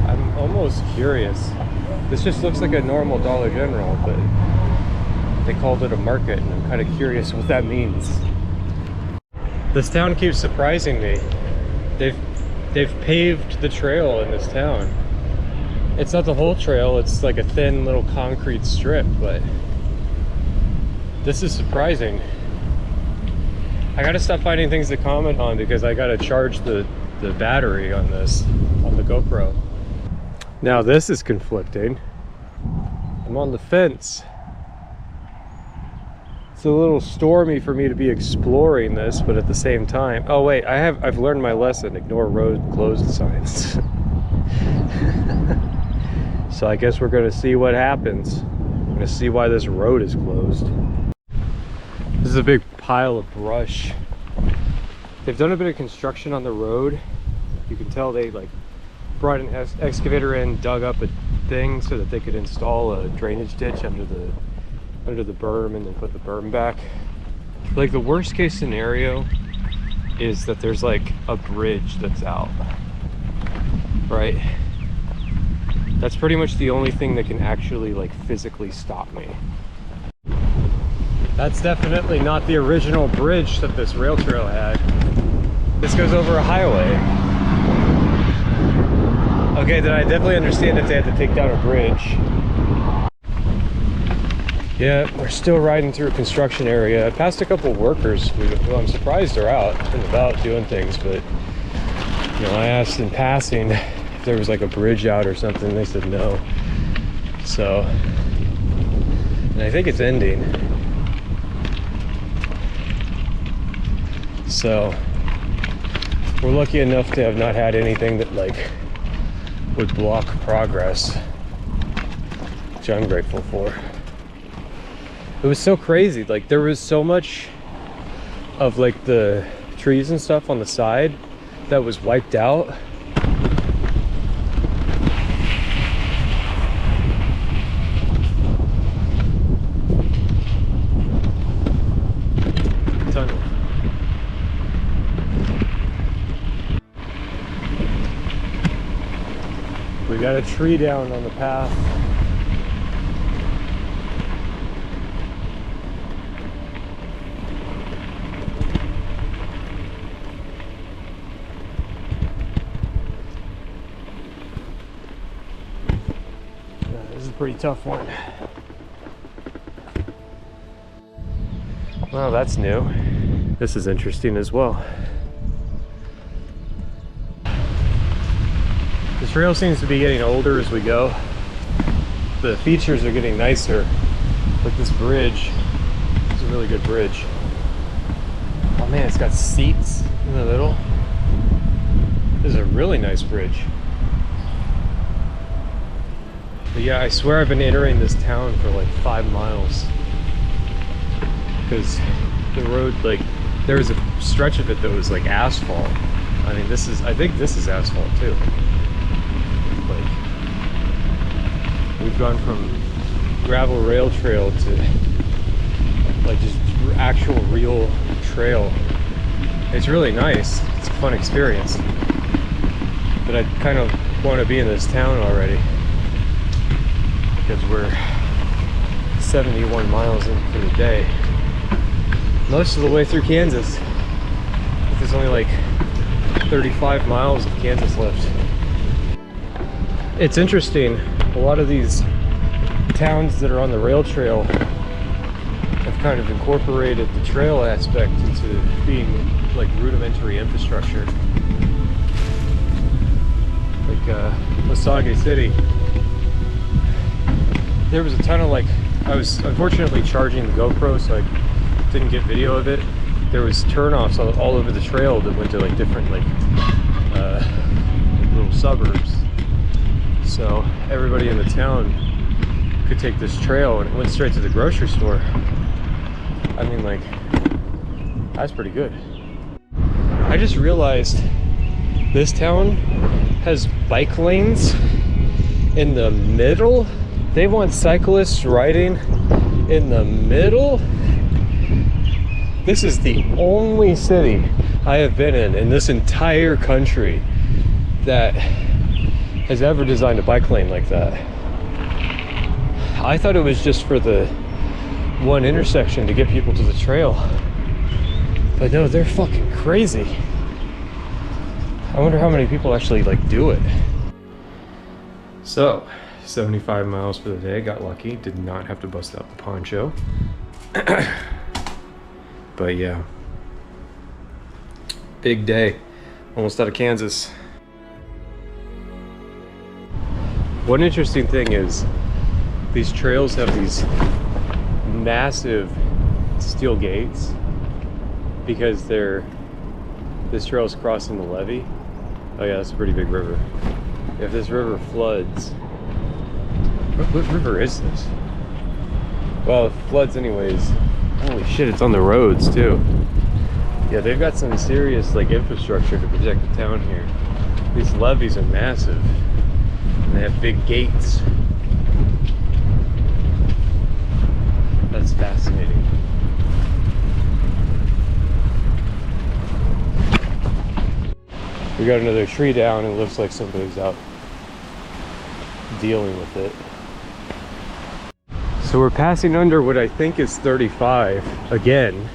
I'm almost curious. This just looks like a normal Dollar General, but they called it a market, and I'm kind of curious what that means. This town keeps surprising me. They've paved the trail in this town. It's not the whole trail, it's like a thin little concrete strip, but this is surprising. I gotta stop finding things to comment on because I gotta charge the battery on this, on the GoPro. Now this is conflicting. I'm on the fence. It's a little stormy for me to be exploring this, but at the same time, oh wait, I've learned my lesson. Ignore road closed signs. So I guess we're gonna see what happens. I'm gonna see why this road is closed. This is a big pile of brush. They've done a bit of construction on the road. You can tell they like brought an excavator in, dug up a thing so that they could install a drainage ditch under the berm and then put the berm back. Like the worst case scenario is that there's like a bridge that's out, right? That's pretty much the only thing that can actually like physically stop me. That's definitely not the original bridge that this rail trail had. This goes over a highway. Okay, then I definitely understand if they had to take down a bridge. Yeah, we're still riding through a construction area. I passed a couple workers who I'm surprised are out and about doing things, but you know, I asked in passing if there was like a bridge out or something. They said no. So, and I think it's ending. So, we're lucky enough to have not had anything that like would block progress, which I'm grateful for. It was so crazy, like there was so much of like the trees and stuff on the side that was wiped out. Tunnel. We got a tree down on the path. This is a pretty tough one. Well, that's new. This is interesting as well. The trail seems to be getting older as we go. The features are getting nicer. Like this bridge. It's a really good bridge. Oh man, it's got seats in the middle. This is a really nice bridge. But yeah, I swear I've been entering this town for like 5 miles. Because the road, like, there was a stretch of it that was like asphalt. I mean, I think this is asphalt too. Like, we've gone from gravel rail trail to like just actual real trail. It's really nice. It's a fun experience. But I kind of want to be in this town already because we're 71 miles in for the day. Most of the way through Kansas. There's only like 35 miles of Kansas left. It's interesting, a lot of these towns that are on the rail trail have kind of incorporated the trail aspect into being like rudimentary infrastructure. Like Osage City. There was a ton of like, I was unfortunately charging the GoPro, so I didn't get video of it. There was turnoffs all over the trail that went to like different like little suburbs. So everybody in the town could take this trail and it went straight to the grocery store. I mean, like, that's pretty good. I just realized this town has bike lanes in the middle. They want cyclists riding in the middle. This is the only city I have been in this entire country that has ever designed a bike lane like that. I thought it was just for the one intersection to get people to the trail. But no, they're fucking crazy. I wonder how many people actually like do it. So, 75 miles for the day, got lucky, did not have to bust out the poncho. But yeah, big day, almost out of Kansas. One interesting thing is these trails have these massive steel gates because this trail is crossing the levee. Oh yeah, that's a pretty big river. If this river floods, what river is this? Well, it floods anyways. Holy shit, it's on the roads too. Yeah, they've got some serious like infrastructure to protect the town here. These levees are massive. And they have big gates. That's fascinating. We got another tree down and it looks like somebody's out dealing with it. So we're passing under what I think is 35 again,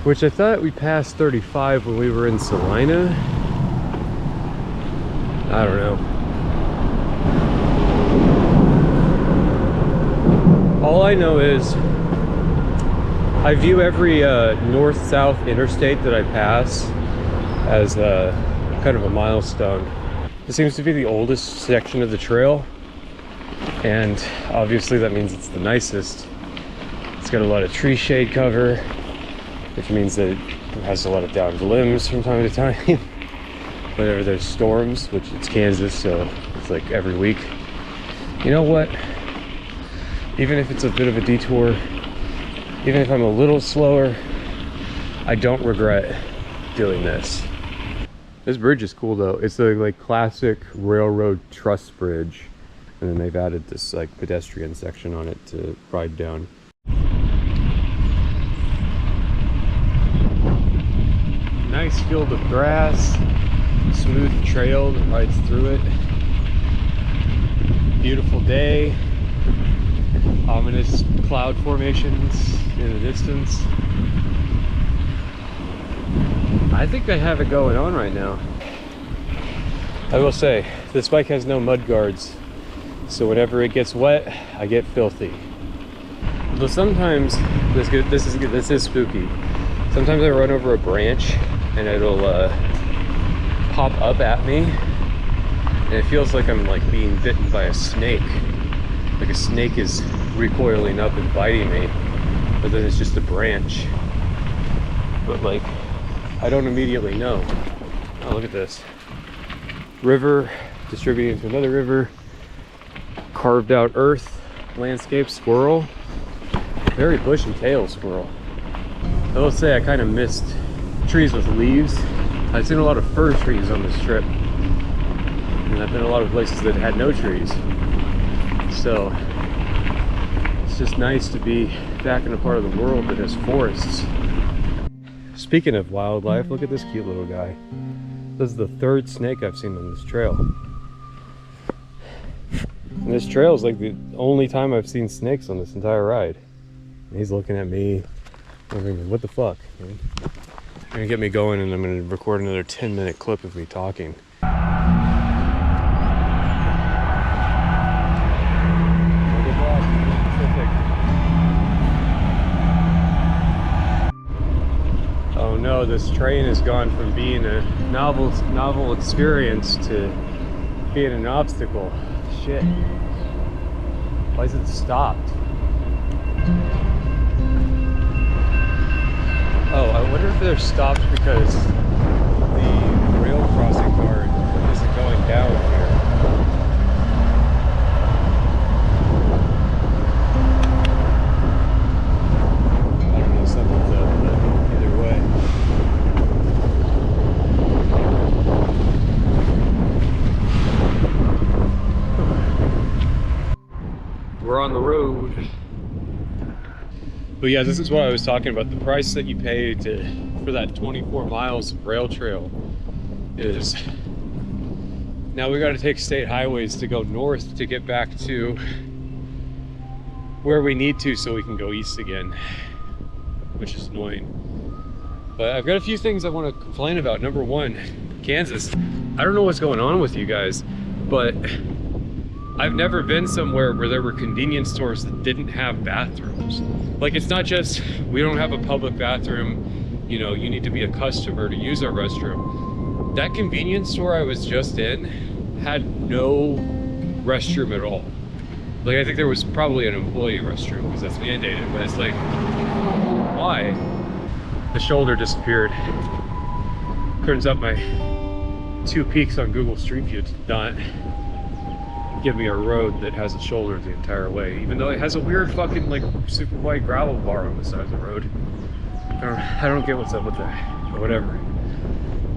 which I thought we passed 35 when we were in Salina. I don't know. All I know is I view every north-south interstate that I pass as kind of a milestone. It seems to be the oldest section of the trail, and obviously that means it's the nicest. It's got a lot of tree shade cover, which means that it has a lot of downed limbs from time to time. Whenever there's storms, which it's Kansas, so it's like every week. You know what? Even if it's a bit of a detour, even if I'm a little slower, I don't regret doing this. This bridge is cool though. It's a like classic railroad truss bridge, and then they've added this like pedestrian section on it to ride down. Nice field of grass, smooth trail that rides through it. Beautiful day. Ominous cloud formations in the distance. I think I have it going on right now. I will say, this bike has no mud guards, so whenever it gets wet, I get filthy. Though sometimes, this is spooky. Sometimes I run over a branch and it'll pop up at me, and it feels like I'm like being bitten by a snake. Like a snake is recoiling up and biting me, but then it's just a branch. But like, I don't immediately know. Oh, look at this. River distributing to another river. Carved out earth, landscape, squirrel. Very bushy tail squirrel. I will say I kind of missed trees with leaves. I've seen a lot of fir trees on this trip, and I've been a lot of places that had no trees. So it's just nice to be back in a part of the world that has forests. Speaking of wildlife, look at this cute little guy. This is the third snake I've seen on this trail. And this trail is like the only time I've seen snakes on this entire ride. And he's looking at me, wondering, what the fuck? Man? They're gonna get me going, and I'm gonna record another 10-minute clip of me talking. Oh no, this train has gone from being a novel experience to being an obstacle. Shit. Why is it stopped? Oh, I wonder if they're stopped because the rail crossing guard isn't going down here. I don't know, something's up, but either way. We're on the road. But yeah, this is what I was talking about. The price that you pay for that 24 miles of rail trail is, now we got to take state highways to go north to get back to where we need to so we can go east again, which is annoying. But I've got a few things I want to complain about. Number one, Kansas. I don't know what's going on with you guys, but I've never been somewhere where there were convenience stores that didn't have bathrooms. Like, it's not just, we don't have a public bathroom, you know, you need to be a customer to use our restroom. That convenience store I was just in had no restroom at all. Like, I think there was probably an employee restroom because that's mandated, but it's like, why? The shoulder disappeared. Turns out my 2 peaks on Google Street View did not give me a road that has a shoulder the entire way, even though it has a weird fucking like super wide gravel bar on the side of the road. I don't get what's up with that, but whatever.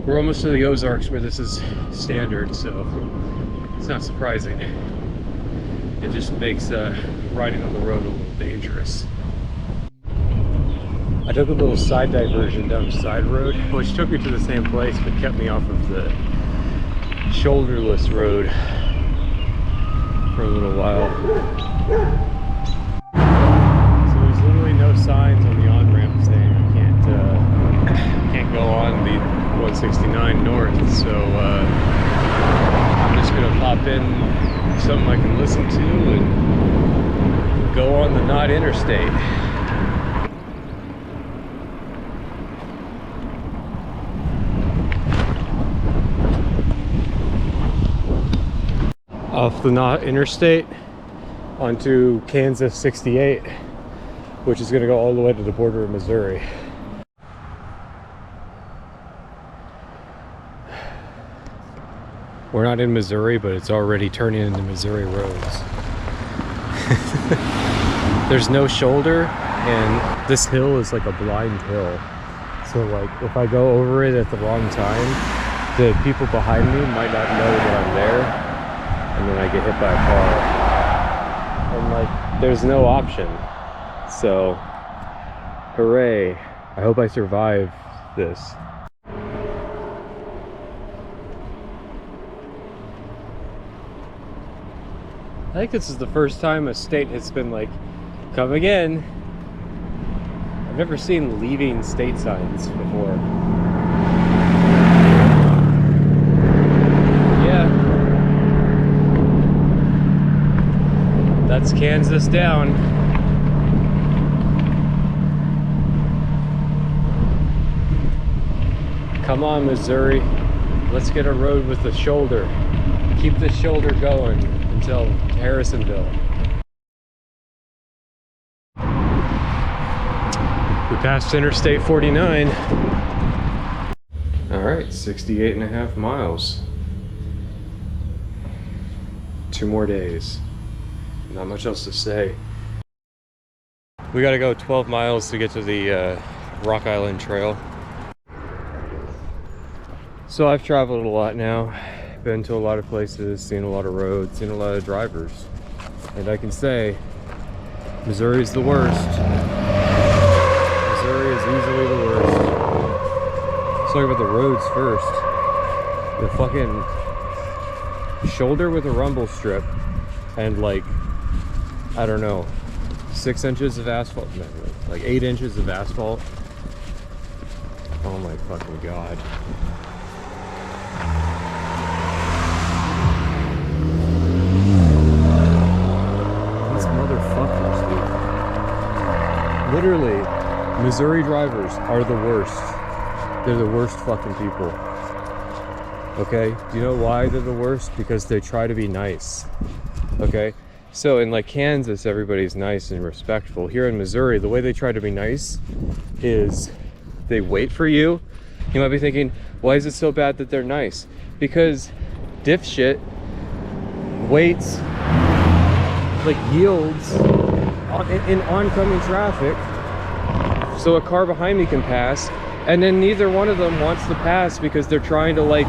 We're almost to the Ozarks where this is standard, so it's not surprising. It just makes riding on the road a little dangerous. I took a little side diversion down the side road, which took me to the same place, but kept me off of the shoulderless road for a little while. So there's literally no signs on the on-ramp saying I can't go on the 169 north, so I'm just gonna pop in something I can listen to and go on the not interstate. Off the not interstate onto Kansas 68, which is going to go all the way to the border of Missouri. We're not in Missouri, but it's already turning into Missouri roads. There's no shoulder, and this hill is like a blind hill. So like if I go over it at the wrong time, the people behind me might not know that I'm there, and then I get hit by a car. And like there's no option. So hooray. I hope I survive this. I think this is the first time a state has been like, come again. I've never seen leaving state signs before. Yeah. That's Kansas down. Come on, Missouri. Let's get a road with a shoulder. Keep the shoulder going until Harrisonville. We passed Interstate 49. All right, 68.5 miles. 2 more days. Not much else to say. We gotta go 12 miles to get to the Rock Island Trail. So I've traveled a lot now. Been to a lot of places, seen a lot of roads, seen a lot of drivers, and I can say Missouri's the worst. Missouri is easily the worst. Let's talk about the roads first. The fucking shoulder with a rumble strip and like, I don't know, 6 inches of asphalt, no, like 8 inches of asphalt. Oh my fucking god. Literally, Missouri drivers are the worst. They're the worst fucking people. Okay? Do you know why they're the worst? Because they try to be nice. Okay? So in like Kansas, everybody's nice and respectful. Here in Missouri, the way they try to be nice is they wait for you. You might be thinking, why is it so bad that they're nice? Because dipshit waits, like yields in oncoming traffic so a car behind me can pass, and then neither one of them wants to pass because they're trying to like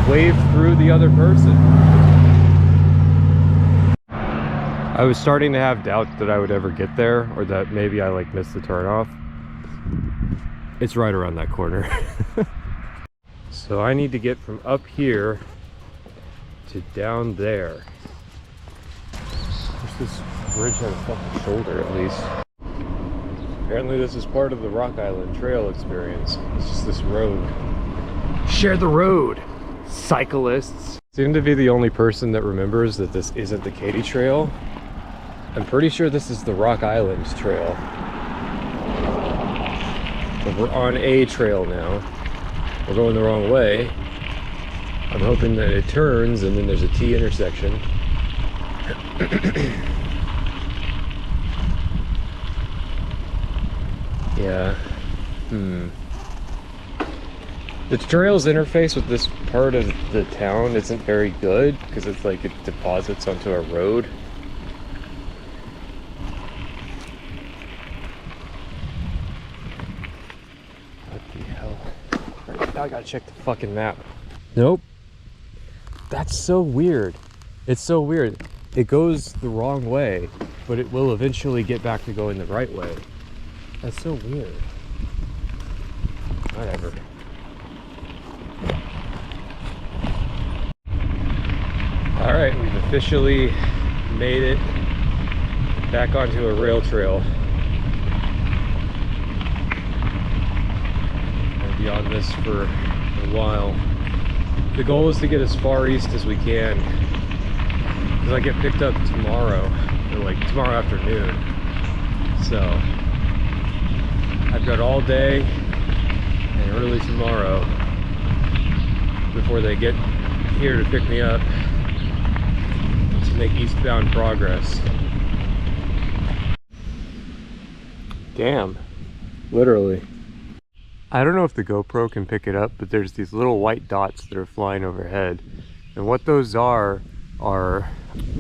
wave through the other person. I was starting to have doubt that I would ever get there, or that maybe I like missed the turnoff. It's right around that corner. So I need to get from up here to down there. Wish this bridge had a fucking shoulder at least. Apparently this is part of the Rock Island Trail experience. It's just this road. Share the road, cyclists. I seem to be the only person that remembers that this isn't the Katy Trail. I'm pretty sure this is the Rock Island Trail. But we're on a trail now. We're going the wrong way. I'm hoping that it turns and then there's a T intersection. Yeah. The trail's interface with this part of the town isn't very good because it's like it deposits onto a road. What the hell? Right, now I gotta check the fucking map. Nope. That's so weird. It's so weird. It goes the wrong way, but it will eventually get back to going the right way. That's so weird. Whatever. All right, we've officially made it back onto a rail trail. I'll be on this for a while. The goal is to get as far east as we can, because I get picked up tomorrow, or like tomorrow afternoon. So I've got all day and early tomorrow before they get here to pick me up to make eastbound progress. Damn, literally. I don't know if the GoPro can pick it up, but there's these little white dots that are flying overhead. And what those are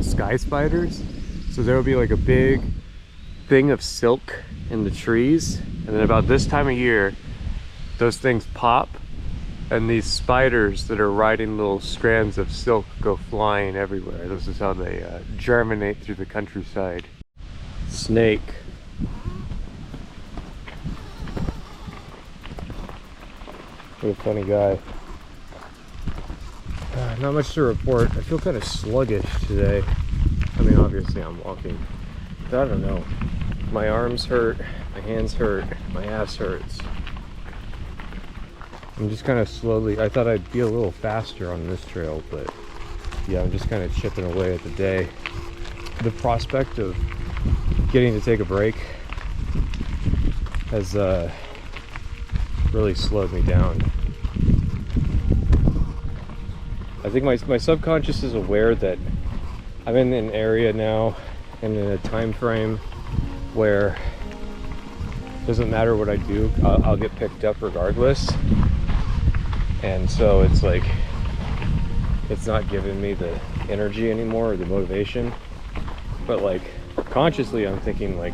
sky spiders. So there will be like a big thing of silk in the trees. And then about this time of year, those things pop. And these spiders that are riding little strands of silk go flying everywhere. This is how they germinate through the countryside. Snake. What a funny guy. Not much to report. I feel kind of sluggish today. I mean, obviously I'm walking. But I don't know. My arms hurt, my hands hurt, my ass hurts. I'm just kind of slowly, I thought I'd be a little faster on this trail, but yeah, I'm just kind of chipping away at the day. The prospect of getting to take a break has really slowed me down. I think my subconscious is aware that I'm in an area now and in a time frame where it doesn't matter what I do, I'll get picked up regardless. And so it's like, it's not giving me the energy anymore or the motivation. But like consciously I'm thinking like,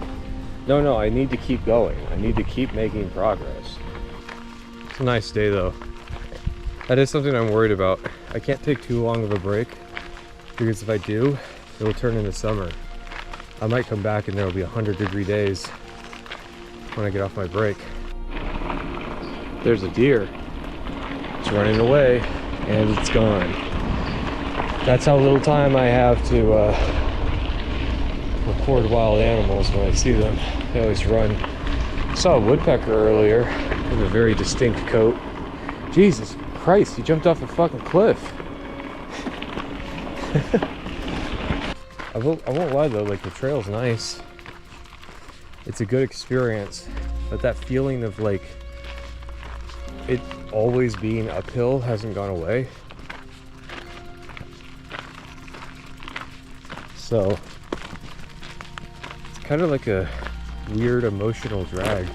no, I need to keep going. I need to keep making progress. It's a nice day though. That is something I'm worried about. I can't take too long of a break because if I do, it'll turn into summer. I might come back and there'll be 100-degree days when I get off my break. There's a deer. It's running away and it's gone. That's how little time I have to record wild animals when I see them. They always run. I saw a woodpecker earlier with a very distinct coat. Jesus Christ, he jumped off a fucking cliff. I won't lie though, like the trail's nice. It's a good experience, but that feeling of like it always being uphill hasn't gone away. So it's kind of like a weird emotional drag.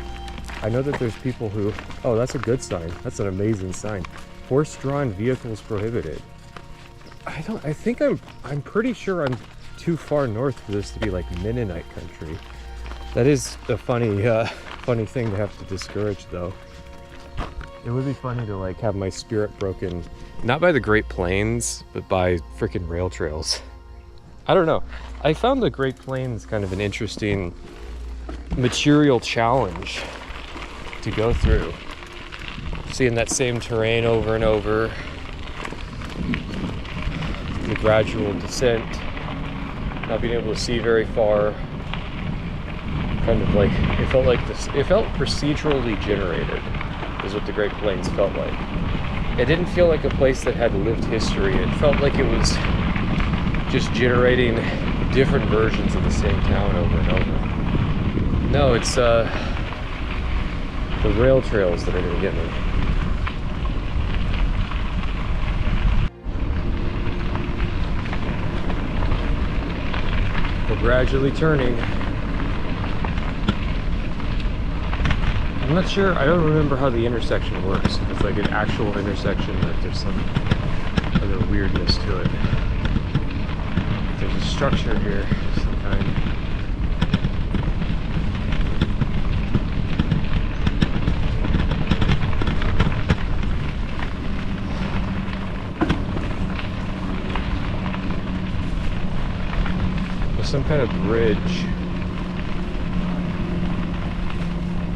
I know that there's people who, oh, that's a good sign. That's an amazing sign. Horse-drawn vehicles prohibited. I'm pretty sure I'm too far north for this to be like Mennonite country. That is a funny thing to have to discourage though. It would be funny to like have my spirit broken, not by the Great Plains, but by freaking rail trails. I don't know. I found the Great Plains kind of an interesting material challenge to go through. Seeing that same terrain over and over, the gradual descent, not being able to see very far, kind of like, it felt procedurally generated, is what the Great Plains felt like. It didn't feel like a place that had lived history. It felt like it was just generating different versions of the same town over and over. No, it's the rail trails that are gonna get me. We're gradually turning. I'm not sure, I don't remember how the intersection works. If it's like an actual intersection or if there's some other weirdness to it. There's a structure here of some kind. There's some kind of bridge.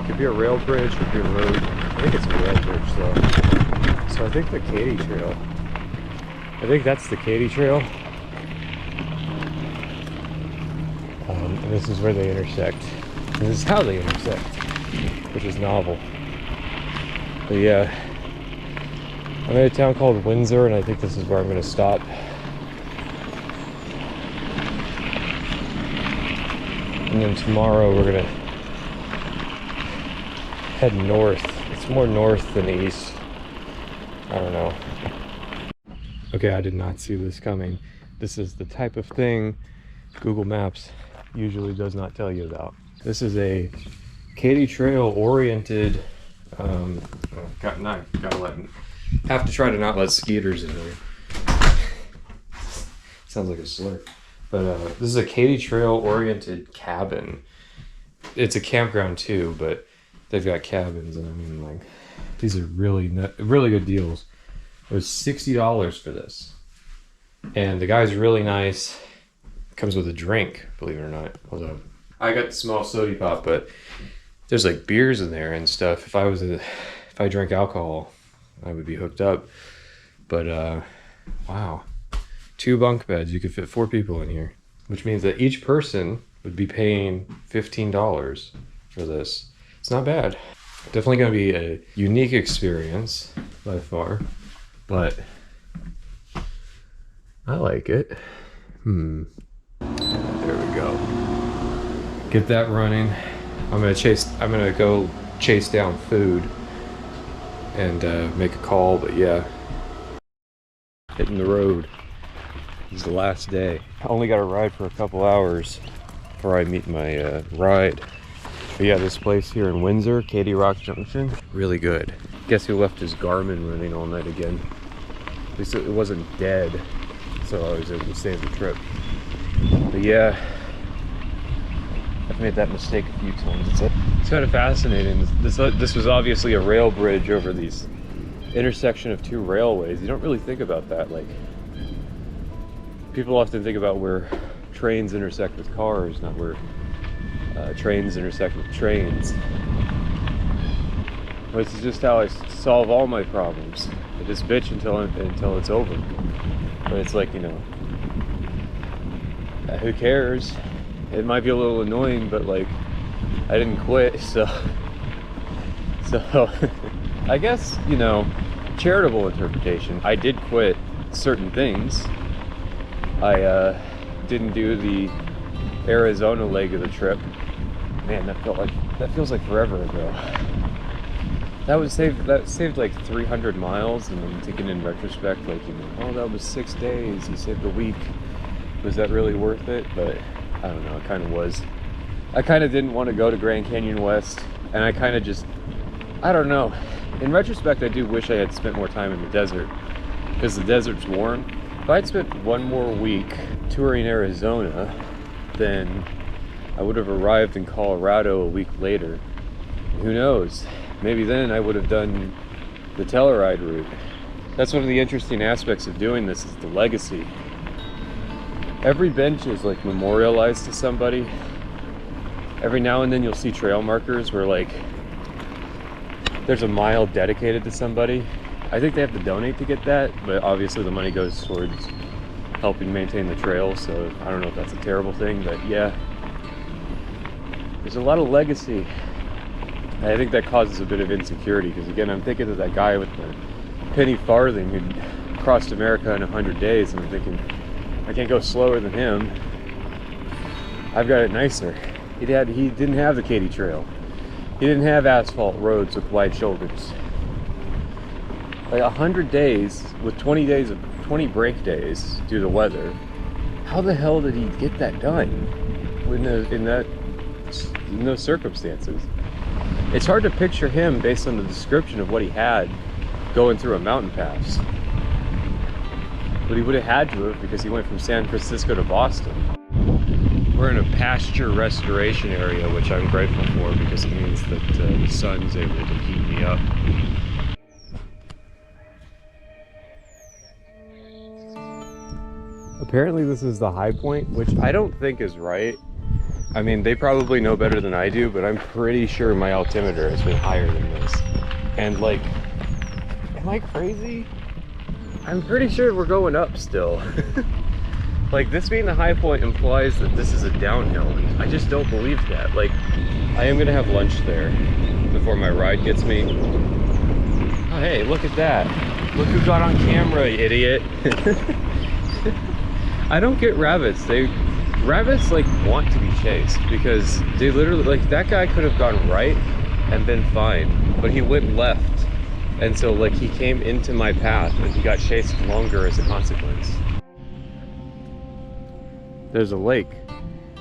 Could be a rail bridge, could be a road. I think it's a rail bridge though. So I think the Katy Trail. I think that's the Katy Trail. And this is where they intersect. And this is how they intersect, which is novel. But yeah, I'm in a town called Windsor, and I think this is where I'm going to stop. And then tomorrow we're going to head north. It's more north than east. I don't know. Okay, I did not see this coming. This is the type of thing Google Maps usually does not tell you about. This is a Katy Trail oriented, have to try to not let skeeters in here. Sounds like a slur. But this is a Katy Trail oriented cabin. It's a campground too, but they've got cabins, and I mean, like, these are really good deals. It was $60 for this, and the guy's really nice. Comes with a drink, believe it or not. Although I got the small soda pop, but there's like beers in there and stuff. If I drank alcohol, I would be hooked up. But wow, 2 bunk beds. You could fit 4 people in here, which means that each person would be paying $15 for this. It's not bad. Definitely going to be a unique experience by far, but I like it. There we go. Get that running. I'm gonna go chase down food and make a call, but yeah. Hitting the road. This is the last day. I only got to ride for a couple hours before I meet my ride. But yeah, this place here in Windsor, Katy Rock Junction, really good. Guess he left his Garmin running all night again. At least it wasn't dead, so I was able to save the trip. But yeah, I've made that mistake a few times. It's kind of fascinating. This was obviously a rail bridge over these intersection of 2 railways. You don't really think about that. Like, people often think about where trains intersect with cars, not where trains intersect with trains. This is just how I solve all my problems. I just bitch until it's over. But it's like, you know, who cares? It might be a little annoying, but like, I didn't quit, so I guess, you know, charitable interpretation. I did quit certain things. I didn't do the Arizona leg of the trip. Man, that feels like forever ago. That saved like 300 miles, and I'm thinking in retrospect, like, you know, oh, that was 6 days. You saved a week. Was that really worth it? But I don't know. It kind of was. I kind of didn't want to go to Grand Canyon West, and I kind of just, I don't know. In retrospect, I do wish I had spent more time in the desert, because the desert's warm. If I'd spent 1 more week touring Arizona, then I would have arrived in Colorado a week later. Who knows? Maybe then I would have done the Telluride route. That's one of the interesting aspects of doing this, is the legacy. Every bench is like memorialized to somebody. Every now and then you'll see trail markers where like there's a mile dedicated to somebody. I think they have to donate to get that, but obviously the money goes towards helping maintain the trail, so I don't know if that's a terrible thing, but yeah. There's a lot of legacy. I think that causes a bit of insecurity, because again, I'm thinking of that guy with the penny farthing who crossed America in 100 days, and I'm thinking, I can't go slower than him. I've got it nicer. He didn't have the Katy Trail. He didn't have asphalt roads with wide shoulders. Like 100 days with 20 break days due to weather. how the hell did he get that done in those circumstances? It's hard to picture him based on the description of what he had going through a mountain pass. But he would have had to have, because he went from San Francisco to Boston. We're in a pasture restoration area, which I'm grateful for because it means that the sun's able to heat me up. Apparently this is the high point, which I don't think is right. I mean, they probably know better than I do, but I'm pretty sure my altimeter has been higher than this. And like, am I crazy? I'm pretty sure we're going up still. Like, this being the high point implies that this is a downhill. I just don't believe that. Like, I am gonna have lunch there before my ride gets me. Oh, hey, look at that. Look who got on camera, you idiot. I don't get rabbits. Rabbits like want to be chased because they literally, like, that guy could have gone right and been fine, but he went left. And so like he came into my path and he got chased longer as a consequence. There's a lake,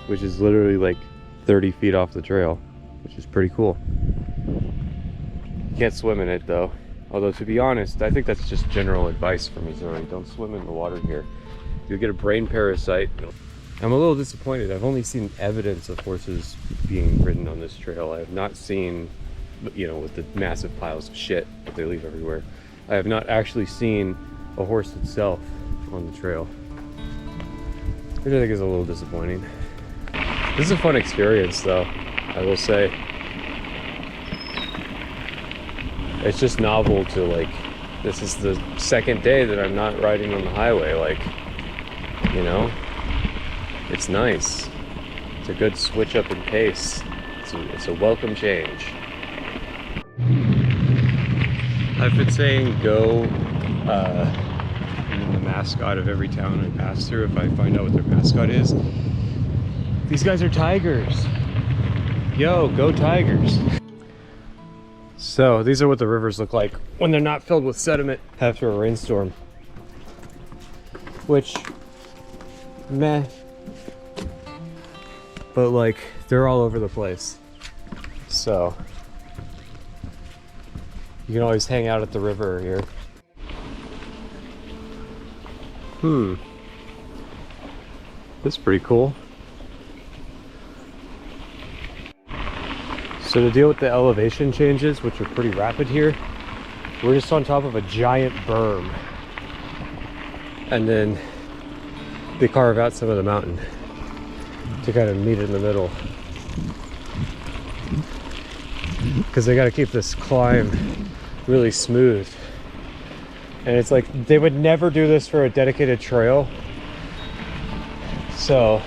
which is literally like 30 feet off the trail, which is pretty cool. You can't swim in it though. Although to be honest, I think that's just general advice for Missouri. Don't swim in the water here. You'll get a brain parasite. I'm a little disappointed. I've only seen evidence of horses being ridden on this trail. I have not seen, you know, with the massive piles of shit that they leave everywhere. I have not actually seen a horse itself on the trail, which I think is a little disappointing. This is a fun experience though, I will say. It's just novel to, like, this is the second day that I'm not riding on the highway, like, you know? It's nice. It's a good switch up in pace. It's a welcome change. I've been saying go, and then the mascot of every town I pass through, if I find out what their mascot is. These guys are tigers. Yo, go Tigers. So these are what the rivers look like when they're not filled with sediment after a rainstorm. Which, meh. But like, they're all over the place. So you can always hang out at the river here. That's pretty cool. So to deal with the elevation changes, which are pretty rapid here, we're just on top of a giant berm. And then they carve out some of the mountain to kind of meet in the middle. Because they got to keep this climb really smooth. And it's like, they would never do this for a dedicated trail. So,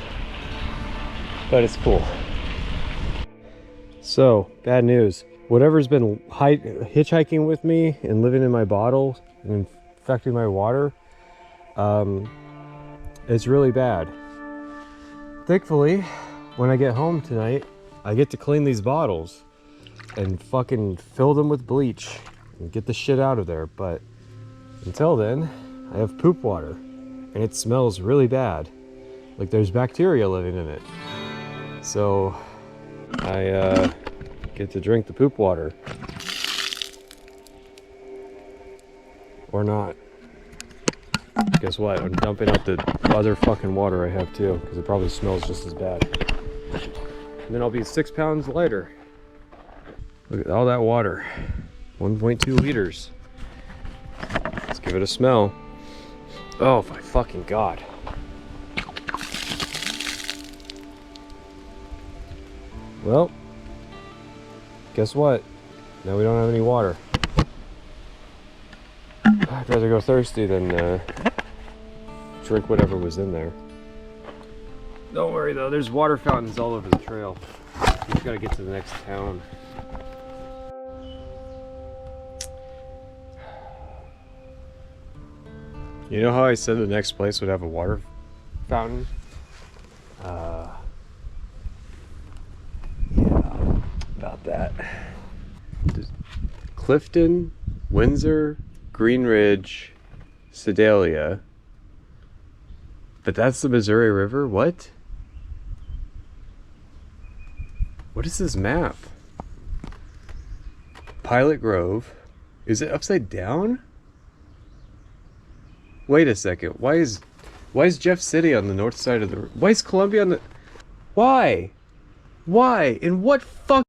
but it's cool. So, bad news. Whatever's been hitchhiking with me and living in my bottle and infecting my water, it's really bad. Thankfully, when I get home tonight, I get to clean these bottles and fucking fill them with bleach and get the shit out of there. But until then, I have poop water and it smells really bad. Like there's bacteria living in it. So I get to drink the poop water. Or not. Guess what? I'm dumping out the other fucking water I have too, because it probably smells just as bad. And then I'll be 6 pounds lighter. Look at all that water. 1.2 liters. Let's give it a smell. Oh my fucking God. Well, guess what? Now we don't have any water. I'd rather go thirsty than drink whatever was in there. Don't worry though, there's water fountains all over the trail. We just gotta get to the next town. You know how I said the next place would have a water fountain? Yeah, about that. Clifton, Windsor, Green Ridge, Sedalia, But that's the Missouri River? What? What is this map? Pilot Grove. Is it upside down? Wait a second. Why is Jeff City on the north side of the... Why is Columbia on the... Why? Why? In what fuck...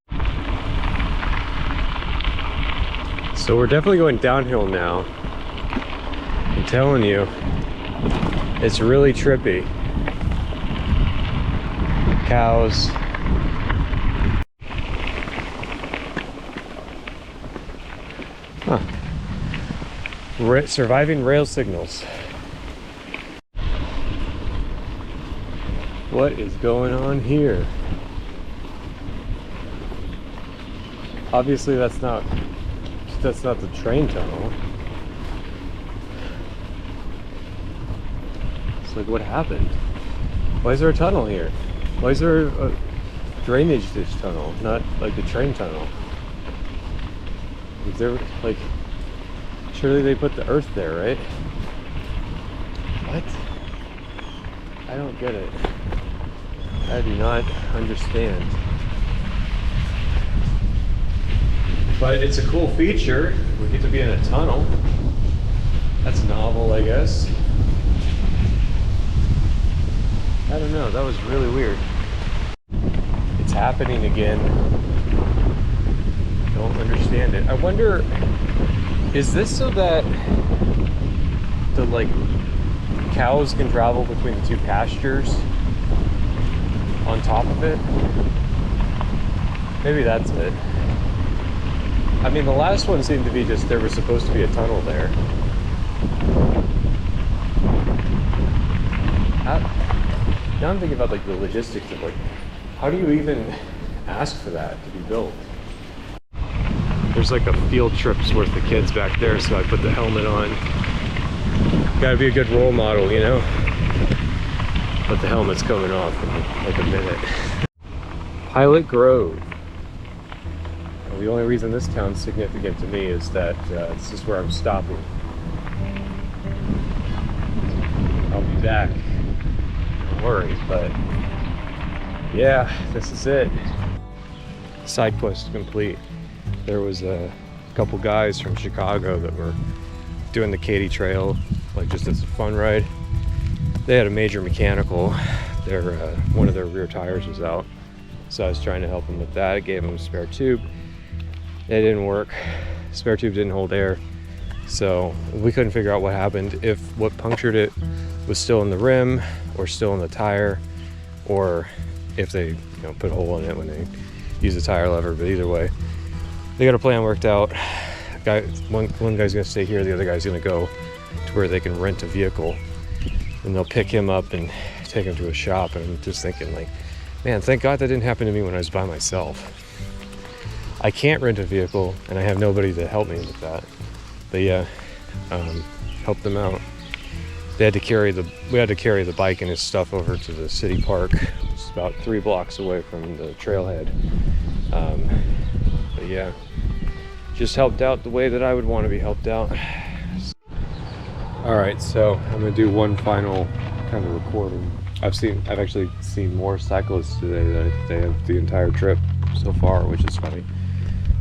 So we're definitely going downhill now. I'm telling you. It's really trippy. Cows. Huh. Surviving rail signals. What is going on here? Obviously that's not the train tunnel. It's like, what happened? Why is there a tunnel here? Why is there a drainage ditch tunnel, not like the train tunnel? Is there, like, surely they put the earth there, right? What? I don't get it. I do not understand. But it's a cool feature. We get to be in a tunnel. That's novel, I guess. I don't know, that was really weird. It's happening again. Don't understand it. I wonder, is this so that the like cows can travel between the two pastures on top of it? Maybe that's it. I mean, the last one seemed to be just there was supposed to be a tunnel there. Now I'm thinking about like the logistics of like, how do you even ask for that to be built? There's like a field trip's worth of kids back there, so I put the helmet on. Gotta be a good role model, you know? But the helmet's coming off in like a minute. Pilot Grove. Well, the only reason this town's significant to me is that this is where I'm stopping. I'll be back. Don't worry, but yeah, this is it. Side quest complete. There was a couple guys from Chicago that were doing the Katy Trail, like just as a fun ride. They had a major mechanical. One of their rear tires was out, so I was trying to help them with that. I gave them a spare tube. It didn't work. Spare tube didn't hold air, so we couldn't figure out what happened, if what punctured it was still in the rim or still in the tire, or if they put a hole in it when they use the tire lever. But either way, they got a plan worked out. One guy's gonna stay here, the other guy's gonna go to where they can rent a vehicle, and they'll pick him up and take him to a shop. And I'm just thinking, like, man, thank God that didn't happen to me when I was by myself. I can't rent a vehicle, and I have nobody to help me with that. But yeah, help them out. We had to carry the bike and his stuff over to the city park, which is about 3 blocks away from the trailhead. But yeah, just helped out the way that I would want to be helped out. All right, so I'm gonna do one final kind of recording. I've actually seen more cyclists today than they have the entire trip so far, which is funny.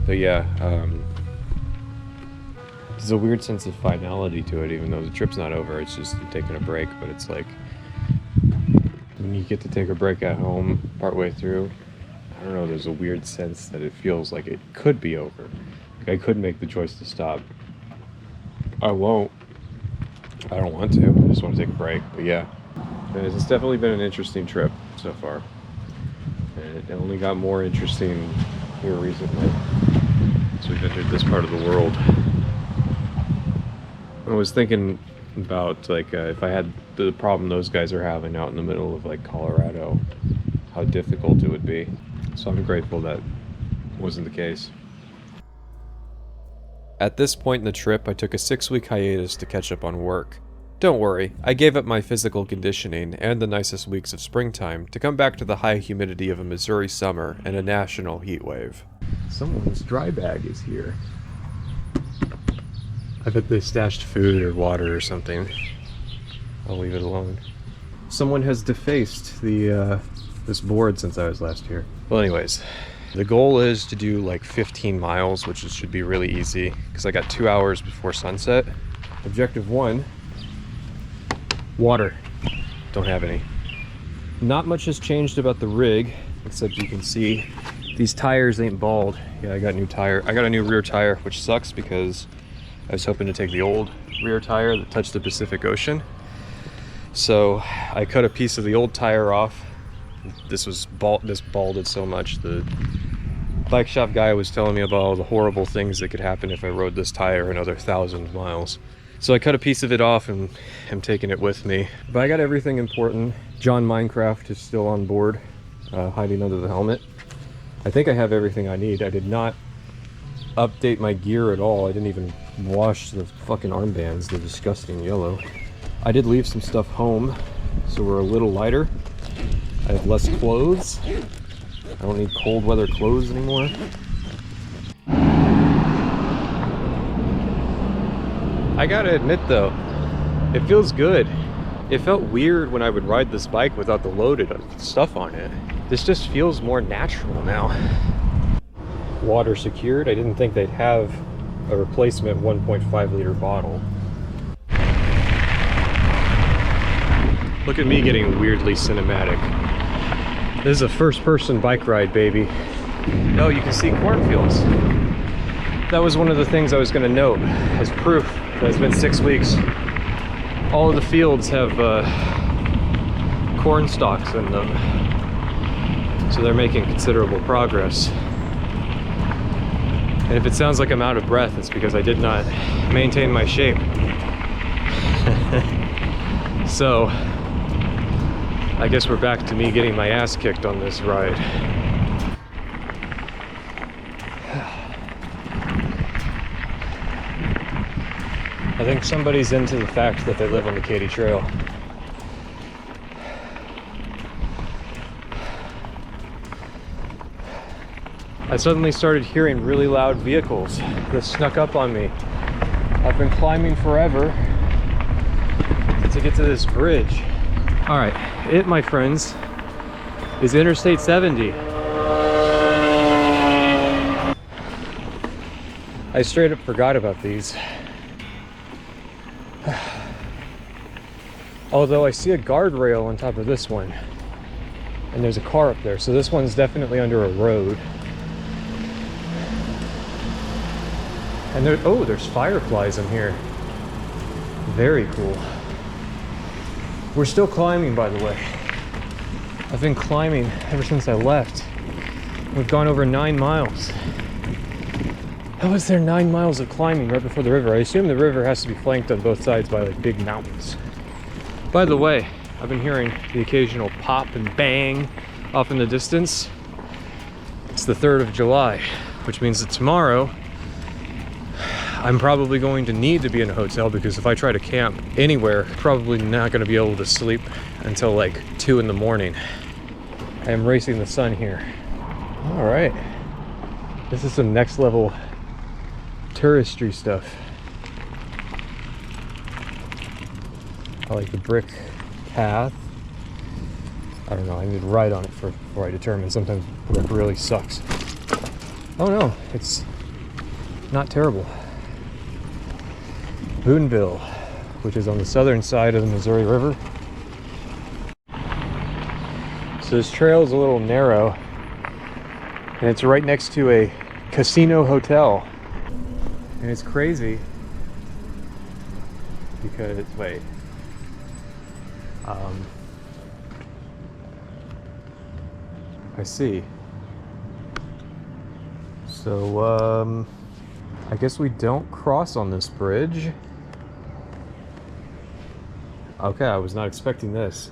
But yeah, there's a weird sense of finality to it, even though the trip's not over. It's just you're taking a break, but it's like when you get to take a break at home partway through, I don't know, there's a weird sense that it feels like it could be over. Like I could make the choice to stop. I won't. I don't want to. I just want to take a break. But yeah, it's definitely been an interesting trip so far. And it only got more interesting here recently, as we've entered this part of the world. I was thinking about like if I had the problem those guys are having out in the middle of like Colorado, how difficult it would be. So I'm grateful that wasn't the case. At this point in the trip, I took a 6-week hiatus to catch up on work. Don't worry, I gave up my physical conditioning and the nicest weeks of springtime to come back to the high humidity of a Missouri summer and a national heat wave. Someone's dry bag is here. I bet they stashed food or water or something. I'll leave it alone. Someone has defaced the this board since I was last here. Well, anyways, the goal is to do like 15 miles, which should be really easy because I got 2 hours before sunset. Objective 1, water. Don't have any. Not much has changed about the rig, except you can see these tires ain't bald. Yeah, I got a new tire. I got a new rear tire, which sucks because I was hoping to take the old rear tire that touched the Pacific Ocean. So I cut a piece of the old tire off. This balded so much. The bike shop guy was telling me about all the horrible things that could happen if I rode this tire another 1,000 miles. So I cut a piece of it off and I'm taking it with me. But I got everything important. John Minecraft is still on board, hiding under the helmet. I think I have everything I need. I did not update my gear at all. I didn't even wash the fucking armbands. They're disgusting yellow. I did leave some stuff home, so we're a little lighter. I have less clothes. I don't need cold weather clothes anymore. I gotta admit though, it feels good. It felt weird when I would ride this bike without the loaded stuff on it. This just feels more natural now. Water secured. I didn't think they'd have a replacement 1.5 liter bottle. Look at me getting weirdly cinematic. This is a first-person bike ride, baby. Oh, you can see cornfields. That was one of the things I was going to note as proof that it's been 6 weeks. All of the fields have corn stalks in them, so they're making considerable progress. And if it sounds like I'm out of breath, it's because I did not maintain my shape. So I guess we're back to me getting my ass kicked on this ride. I think somebody's into the fact that they live on the Katy Trail. I suddenly started hearing really loud vehicles that snuck up on me. I've been climbing forever to get to this bridge. All right, it, my friends, is Interstate 70. I straight up forgot about these. Although I see a guardrail on top of this one, and there's a car up there, so this one's definitely under a road. And there's fireflies in here. Very cool. We're still climbing, by the way. I've been climbing ever since I left. We've gone over 9 miles. How is there 9 miles of climbing right before the river? I assume the river has to be flanked on both sides by like big mountains. By the way, I've been hearing the occasional pop and bang off in the distance. It's the 3rd of July, which means that tomorrow I'm probably going to need to be in a hotel, because if I try to camp anywhere, probably not going to be able to sleep until like 2 in the morning. I am racing the sun here. All right. This is some next level touristry stuff. I like the brick path. I don't know, I need to ride on it before I determine. Sometimes brick really sucks. Oh no, it's not terrible. Boonville, which is on the southern side of the Missouri River. So this trail is a little narrow, and it's right next to a casino hotel. And it's crazy because, wait. I see. So, I guess we don't cross on this bridge. Okay, I was not expecting this.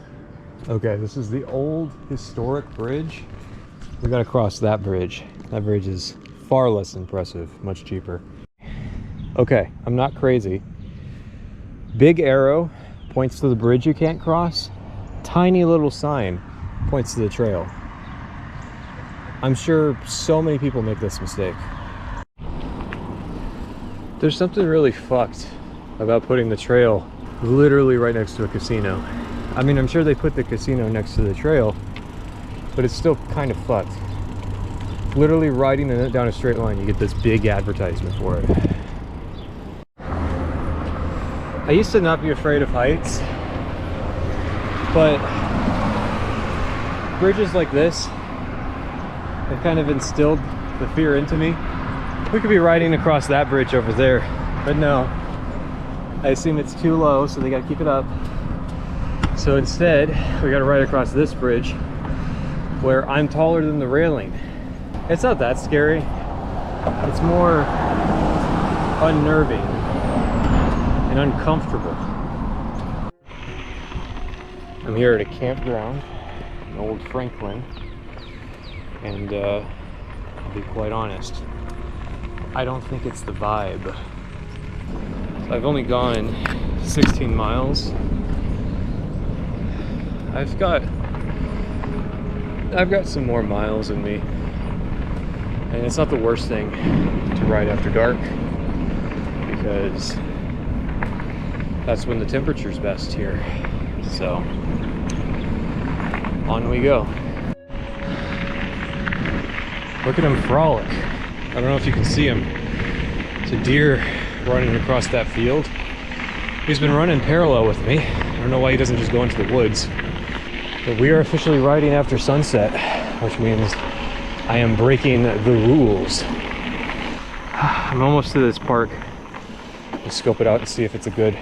Okay, this is the old historic bridge. We gotta cross that bridge. That bridge is far less impressive, much cheaper. Okay, I'm not crazy. Big arrow points to the bridge you can't cross. Tiny little sign points to the trail. I'm sure so many people make this mistake. There's something really fucked about putting the trail literally right next to a casino. I mean, I'm sure they put the casino next to the trail, but it's still kind of fucked. Literally riding it down a straight line, you get this big advertisement for it. I used to not be afraid of heights, but bridges like this have kind of instilled the fear into me. We could be riding across that bridge over there, but no. I assume it's too low, so they gotta keep it up. So instead, we gotta ride across this bridge where I'm taller than the railing. It's not that scary. It's more unnerving and uncomfortable. I'm here at a campground in Old Franklin, and I'll be quite honest, I don't think it's the vibe. So I've only gone 16 miles. I've got some more miles in me, and it's not the worst thing to ride after dark, because that's when the temperature's best here. So on we go. Look at him frolic. I don't know if you can see him. It's a deer running across that field. He's been running parallel with me. I don't know why he doesn't just go into the woods. But we are officially riding after sunset, which means I am breaking the rules. I'm almost to this park. Let's scope it out and see if it's a good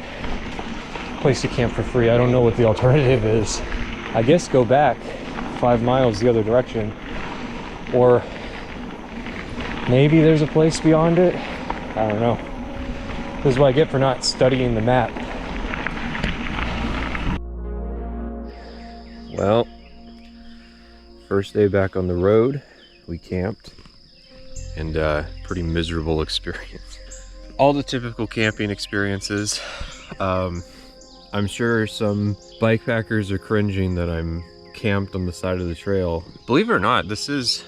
place to camp for free. I don't know what the alternative is. I guess go back 5 miles the other direction, or maybe there's a place beyond it. I don't know. This is what I get for not studying the map. Well, first day back on the road, we camped, and pretty miserable experience. All the typical camping experiences. I'm sure some bikepackers are cringing that I'm camped on the side of the trail. Believe it or not, this is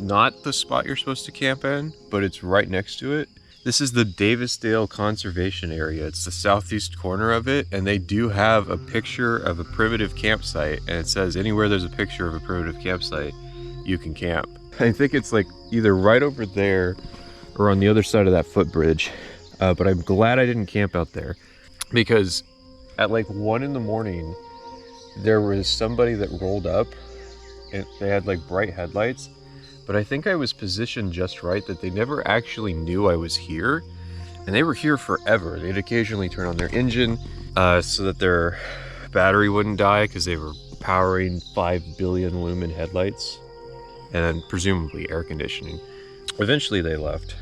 not the spot you're supposed to camp in, but it's right next to it. This is the Davisdale Conservation Area. It's the southeast corner of it, and they do have a picture of a primitive campsite, and it says anywhere there's a picture of a primitive campsite, you can camp. I think it's like either right over there or on the other side of that footbridge, but I'm glad I didn't camp out there, because at like 1 in the morning, there was somebody that rolled up, and they had like bright headlights, but I think I was positioned just right that they never actually knew I was here, and they were here forever. They'd occasionally turn on their engine so that their battery wouldn't die, because they were powering 5 billion lumen headlights, and then presumably air conditioning. Eventually they left,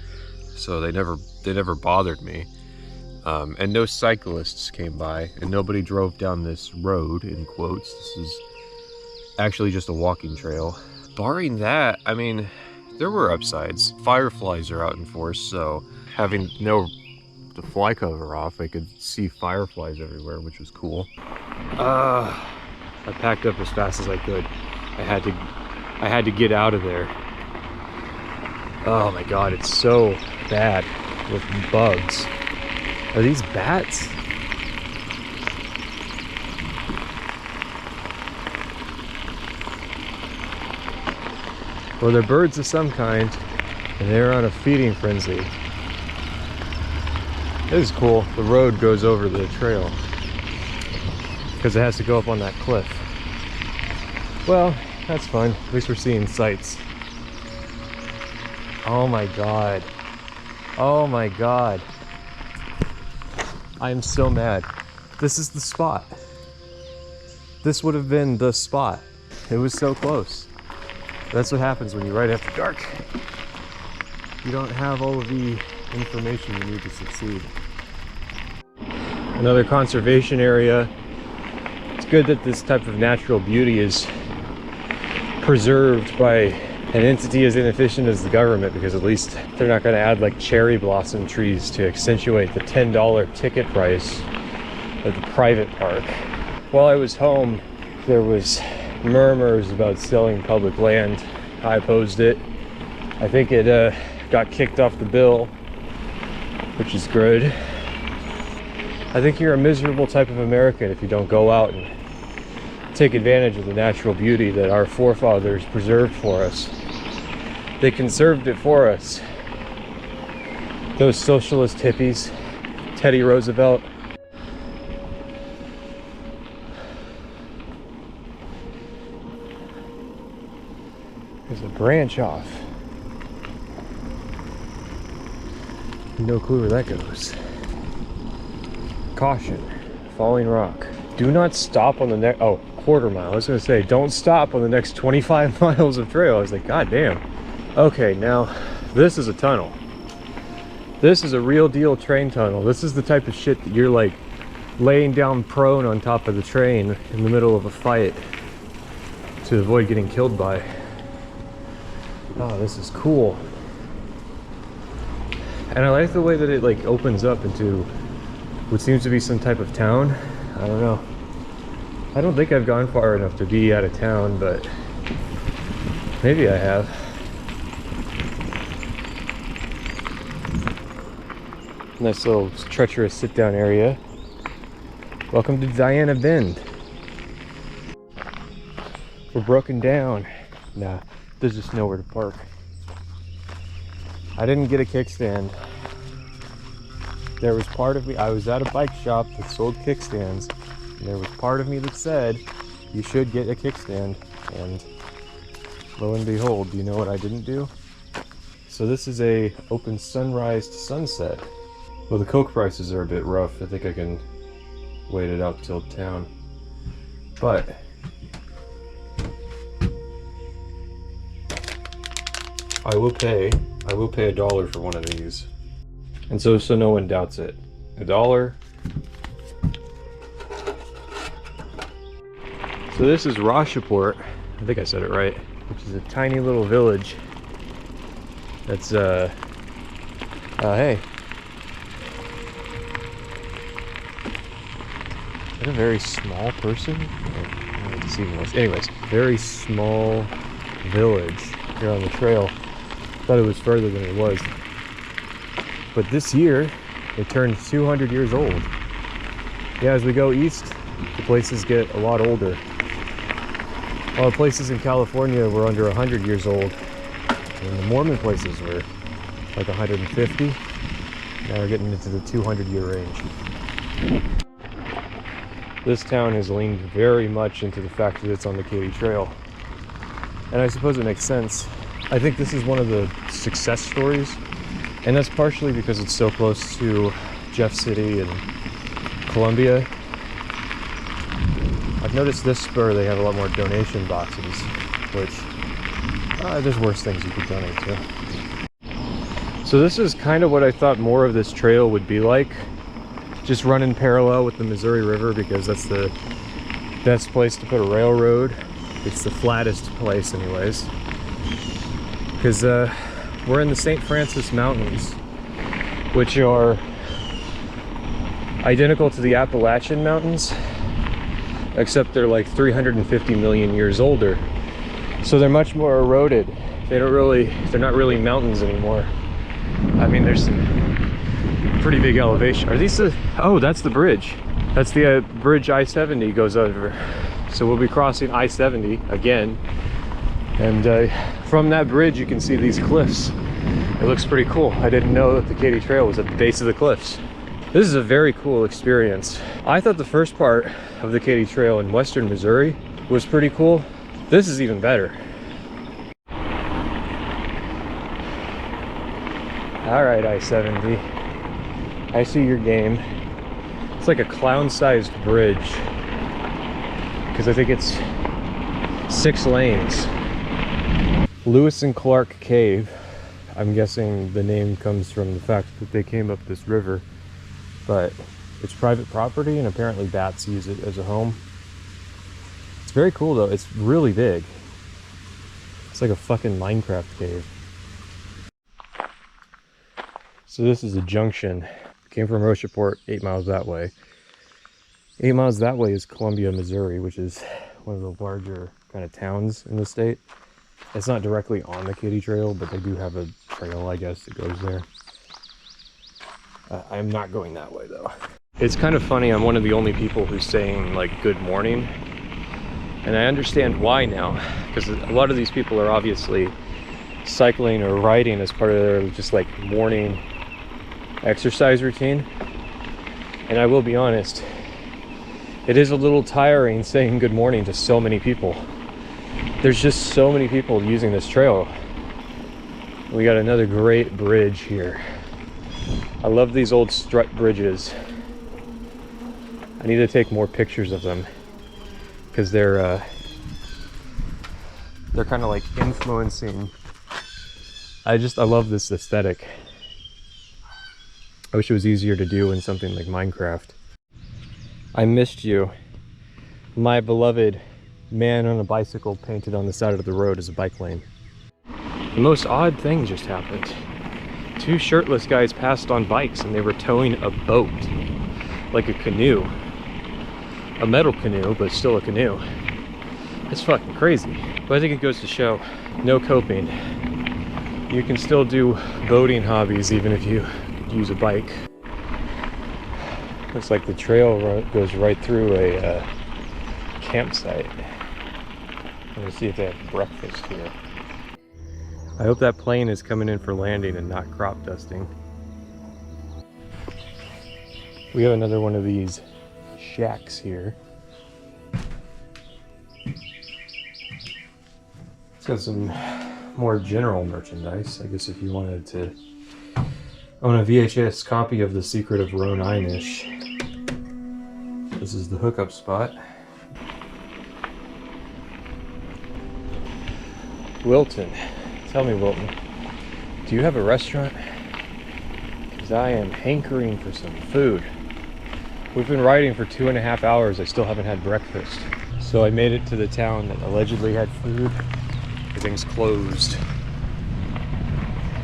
so they never bothered me, and no cyclists came by, and nobody drove down this road, in quotes. This is actually just a walking trail. Barring that, I mean, there were upsides. Fireflies are out in force, so having the fly cover off, I could see fireflies everywhere, which was cool. I packed up as fast as I could. I had to get out of there. Oh my god, it's so bad with bugs. Are these bats? Well, they're birds of some kind, and they're on a feeding frenzy. This is cool. The road goes over the trail because it has to go up on that cliff. Well, that's fun. At least we're seeing sights. Oh my god. Oh my god. I am so mad. This is the spot. This would have been the spot. It was so close. That's what happens when you ride after dark. You don't have all of the information you need to succeed. Another conservation area. It's good that this type of natural beauty is preserved by an entity as inefficient as the government, because at least they're not going to add like cherry blossom trees to accentuate the $10 ticket price of the private park. While I was home, there was murmurs about selling public land. I opposed it. I think it got kicked off the bill, which is good. I think you're a miserable type of American if you don't go out and take advantage of the natural beauty that our forefathers preserved for us. They conserved it for us. Those socialist hippies, Teddy Roosevelt. There's a branch off. No clue where that goes. Caution, falling rock. Do not stop on the next, oh, quarter mile. I was gonna say, don't stop on the next 25 miles of trail. I was like, God damn. Okay, now this is a tunnel. This is a real deal train tunnel. This is the type of shit that you're like laying down prone on top of the train in the middle of a fight to avoid getting killed by. Oh, this is cool. And I like the way that it like opens up into what seems to be some type of town. I don't know. I don't think I've gone far enough to be out of town, but maybe I have. Nice little treacherous sit-down area. Welcome to Diana Bend. We're broken down. Nah, there's just nowhere to park. I didn't get a kickstand. There was part of me, I was at a bike shop that sold kickstands, and there was part of me that said, you should get a kickstand, and lo and behold, do you know what I didn't do? So this is a open sunrise to sunset. Well, the Coke prices are a bit rough. I think I can wait it out till town. But I will pay $1 for one of these. And so no one doubts it. $1. So this is Rocheport. I think I said it right. Which is a tiny little village. That's hey. Is that a very small person? Anyways, very small village here on the trail. Thought it was further than it was. But this year, it turned 200 years old. Yeah, as we go east, the places get a lot older. All the places in California were under 100 years old. And the Mormon places were like 150. Now we're getting into the 200-year range. This town has leaned very much into the fact that it's on the Katy Trail. And I suppose it makes sense. I think this is one of the success stories. And that's partially because it's so close to Jeff City and Columbia. I've noticed this spur, they have a lot more donation boxes, which there's worse things you could donate to. So this is kind of what I thought more of this trail would be like. Just running parallel with the Missouri River because that's the best place to put a railroad. It's the flattest place anyways. Because we're in the St. Francis Mountains, which are identical to the Appalachian Mountains, except they're like 350 million years older. So they're much more eroded. They're not really mountains anymore. I mean, there's some pretty big elevation. Are these the, oh, that's the bridge. That's the bridge I-70 goes over. So we'll be crossing I-70 again. And from that bridge, you can see these cliffs. It looks pretty cool. I didn't know that the Katy Trail was at the base of the cliffs. This is a very cool experience. I thought the first part of the Katy Trail in western Missouri was pretty cool. This is even better. All right, I-70. I see your game. It's like a clown-sized bridge because I think it's 6 lanes. Lewis and Clark Cave. I'm guessing the name comes from the fact that they came up this river, but it's private property and apparently bats use it as a home. It's very cool though. It's really big. It's like a fucking Minecraft cave. So this is a junction. Came from Rocheport, 8 miles that way. 8 miles that way is Columbia, Missouri, which is one of the larger kind of towns in the state. It's not directly on the Katy Trail, but they do have a trail, I guess, that goes there. I'm not going that way, though. It's kind of funny, I'm one of the only people who's saying like good morning. And I understand why now, because a lot of these people are obviously cycling or riding as part of their just like morning exercise routine. And I will be honest, it is a little tiring saying good morning to so many people. There's just so many people using this trail. We got another great bridge here. I love these old strut bridges. I need to take more pictures of them because they're kind of like influencing. I love this aesthetic. I wish it was easier to do in something like Minecraft. I missed you. My beloved man on a bicycle painted on the side of the road as a bike lane. The most odd thing just happened. Two shirtless guys passed on bikes and they were towing a boat, like a canoe. A metal canoe, but still a canoe. It's fucking crazy. But I think it goes to show, no coping. You can still do boating hobbies even if you use a bike. Looks like the trail goes right through a campsite. I'm gonna see if they have breakfast here. I hope that plane is coming in for landing and not crop dusting. We have another one of these shacks here. It's got some more general merchandise. I guess if you wanted to own a VHS copy of The Secret of Roan Inish, this is the hookup spot. Wilton. Tell me, Wilton, do you have a restaurant? Because I am hankering for some food. We've been riding for 2.5 hours. I still haven't had breakfast. So I made it to the town that allegedly had food. Everything's closed.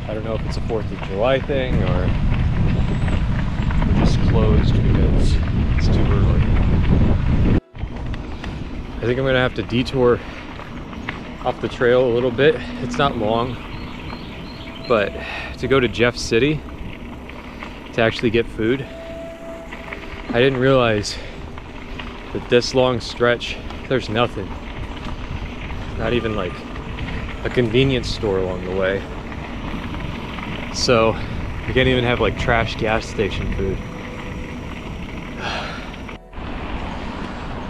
I don't know if it's a 4th of July thing or we're just closed because it's too early. I think I'm gonna have to detour off the trail a little bit. It's not long, but to go to Jeff City to actually get food, I didn't realize that this long stretch, there's nothing. Not even like a convenience store along the way. So you can't even have like trash gas station food.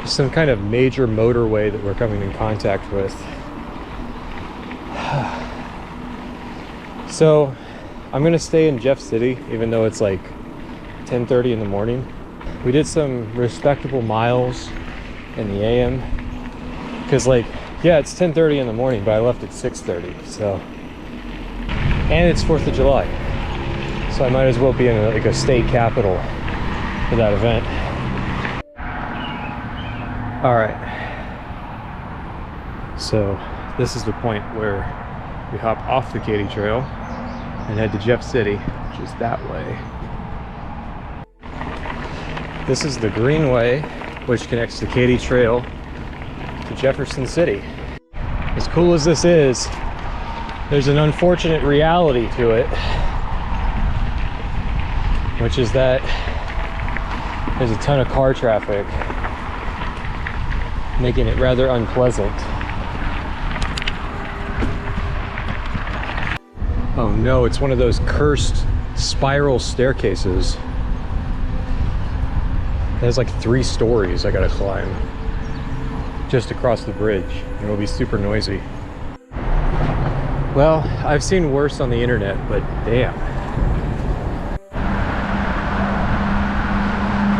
Some kind of major motorway that we're coming in contact with. So I'm gonna stay in Jeff City even though it's like 10:30 in the morning. We did some respectable miles in the AM because like, yeah, it's 10:30 in the morning, but I left at 6:30, so. And it's 4th of July. So I might as well be in like a state capital for that event. All right. So this is the point where we hop off the Katy Trail and head to Jeff City, which is that way. This is the Greenway, which connects the Katy Trail to Jefferson City. As cool as this is, there's an unfortunate reality to it, which is that there's a ton of car traffic, making it rather unpleasant. Oh no, it's one of those cursed spiral staircases. It has like 3 stories I gotta climb just across the bridge. It will be super noisy. Well, I've seen worse on the internet, but damn.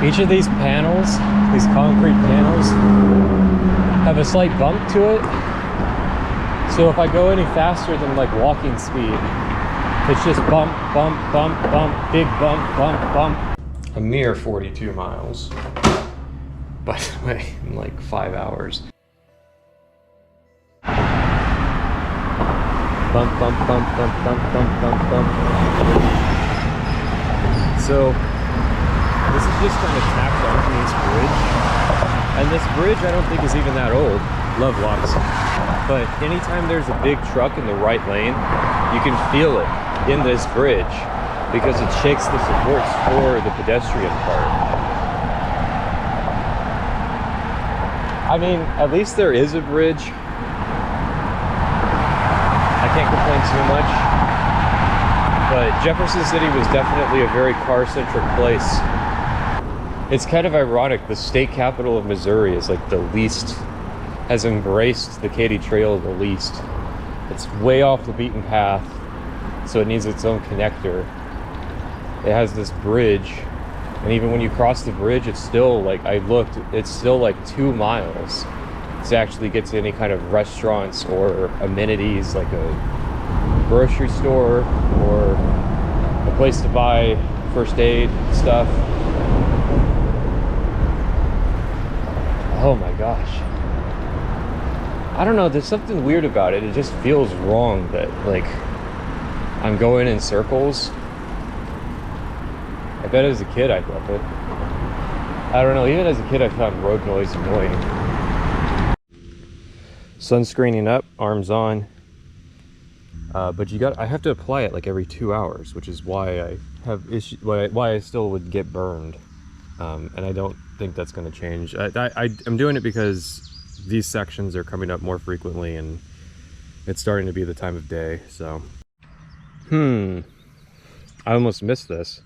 Each of these panels, these concrete panels, have a slight bump to it. So if I go any faster than like walking speed, it's just bump, bump, bump, bump, big bump, bump, bump. A mere 42 miles, by the way, in like 5 hours. Bump, bump, bump, bump, bump, bump, bump, bump. So, this is just kind of tacked onto this bridge. And this bridge I don't think is even that old. Love locks. But anytime there's a big truck in the right lane, you can feel it in this bridge because it shakes the supports for the pedestrian part. I mean, at least there is a bridge. I can't complain too much. But Jefferson City was definitely a very car-centric place. It's kind of ironic, the state capital of Missouri is like the least, has embraced the Katy Trail the least. It's way off the beaten path, so it needs its own connector. It has this bridge, and even when you cross the bridge, it's still like, I looked, it's still like 2 miles to actually get to any kind of restaurants or amenities like a grocery store or a place to buy first aid stuff. Oh my gosh. I don't know, there's something weird about it. It just feels wrong that like I'm going in circles. I bet as a kid I'd love it. I don't know, even as a kid I found road noise annoying. Sunscreening up, arms on. But I have to apply it like every 2 hours, which is why I have issue, why I still would get burned. And I don't think that's going to change. I'm doing it because these sections are coming up more frequently and it's starting to be the time of day, so. I almost missed this.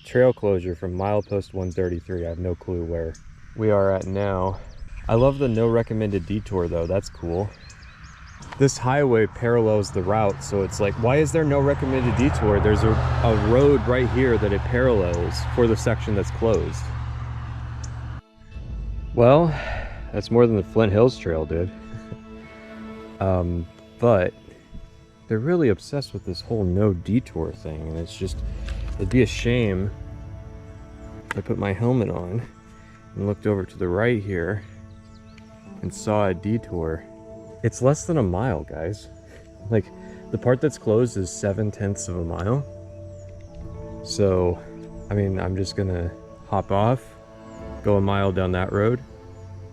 Trail closure from milepost 133. I have no clue where we are at now. I love the no recommended detour though, that's cool. This highway parallels the route, so it's like, why is there no recommended detour? There's a road right here that it parallels for the section that's closed. Well, that's more than the Flint Hills Trail did. But they're really obsessed with this whole no detour thing, and it's just, it'd be a shame if I put my helmet on and looked over to the right here and saw a detour. It's less than a mile, guys. Like, the part that's closed is 7/10 of a mile. So, I mean, I'm just gonna hop off, go a mile down that road,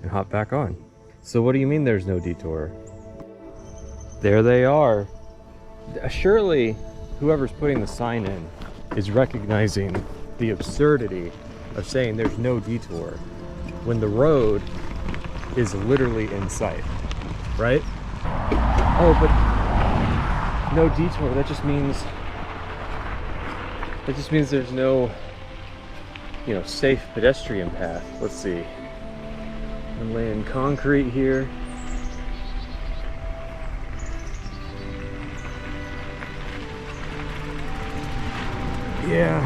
and hop back on. So what do you mean there's no detour? There they are. Surely, whoever's putting the sign in is recognizing the absurdity of saying there's no detour when the road is literally in sight. Right? Oh, but no detour, that just means there's no, you know, safe pedestrian path. Let's see. I'm laying concrete here. Yeah.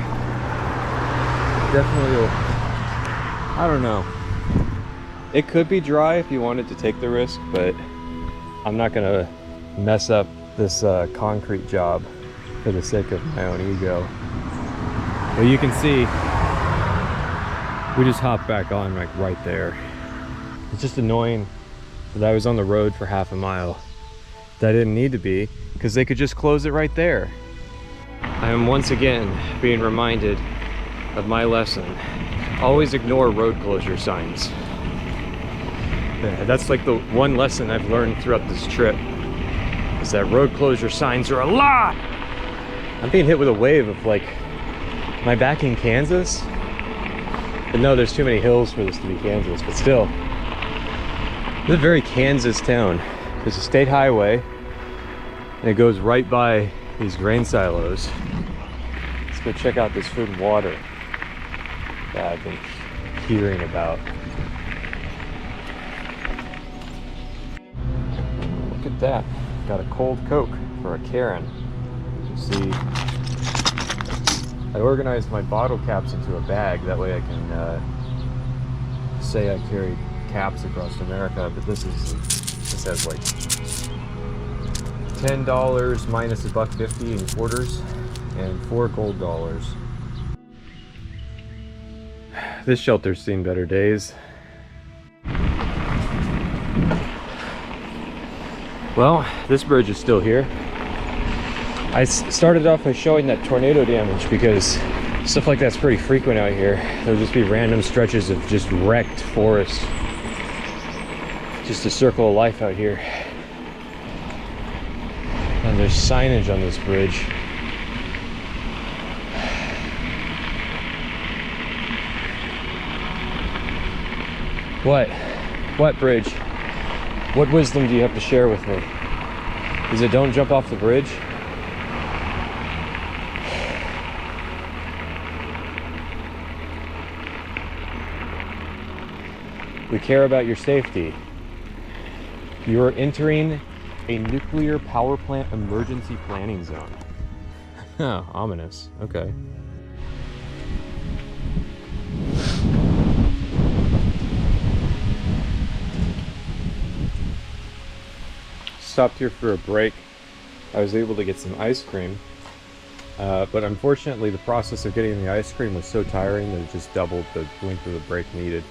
Definitely, I don't know. It could be dry if you wanted to take the risk, but I'm not gonna mess up this concrete job for the sake of my own ego. But you can see, we just hopped back on like right there. It's just annoying that I was on the road for half a mile. That I didn't need to be, because they could just close it right there. I am once again being reminded of my lesson. Always ignore road closure signs. That's like the one lesson I've learned throughout this trip, is that road closure signs are a lie. I'm being hit with a wave of like, am I back in Kansas? But no, there's too many hills for this to be Kansas, but still. It's a very Kansas town. There's a state highway, and it goes right by these grain silos. Let's go check out this food and water that I've been hearing about. Look at that. Got a cold Coke for a Karen. You see, I organized my bottle caps into a bag. That way I can say I carried caps across America, but this has like $10 minus $1.50 in quarters and 4 gold dollars. This shelter's seen better days. Well, this bridge is still here. I started off by showing that tornado damage because stuff like that's pretty frequent out here. There'll just be random stretches of just wrecked forest. Just a circle of life out here. And there's signage on this bridge. What? What bridge? What wisdom do you have to share with me? Is it don't jump off the bridge? We care about your safety. You are entering a nuclear power plant emergency planning zone. Huh, ominous. Okay. Stopped here for a break. I was able to get some ice cream, but unfortunately the process of getting the ice cream was so tiring that it just doubled the length of the break needed.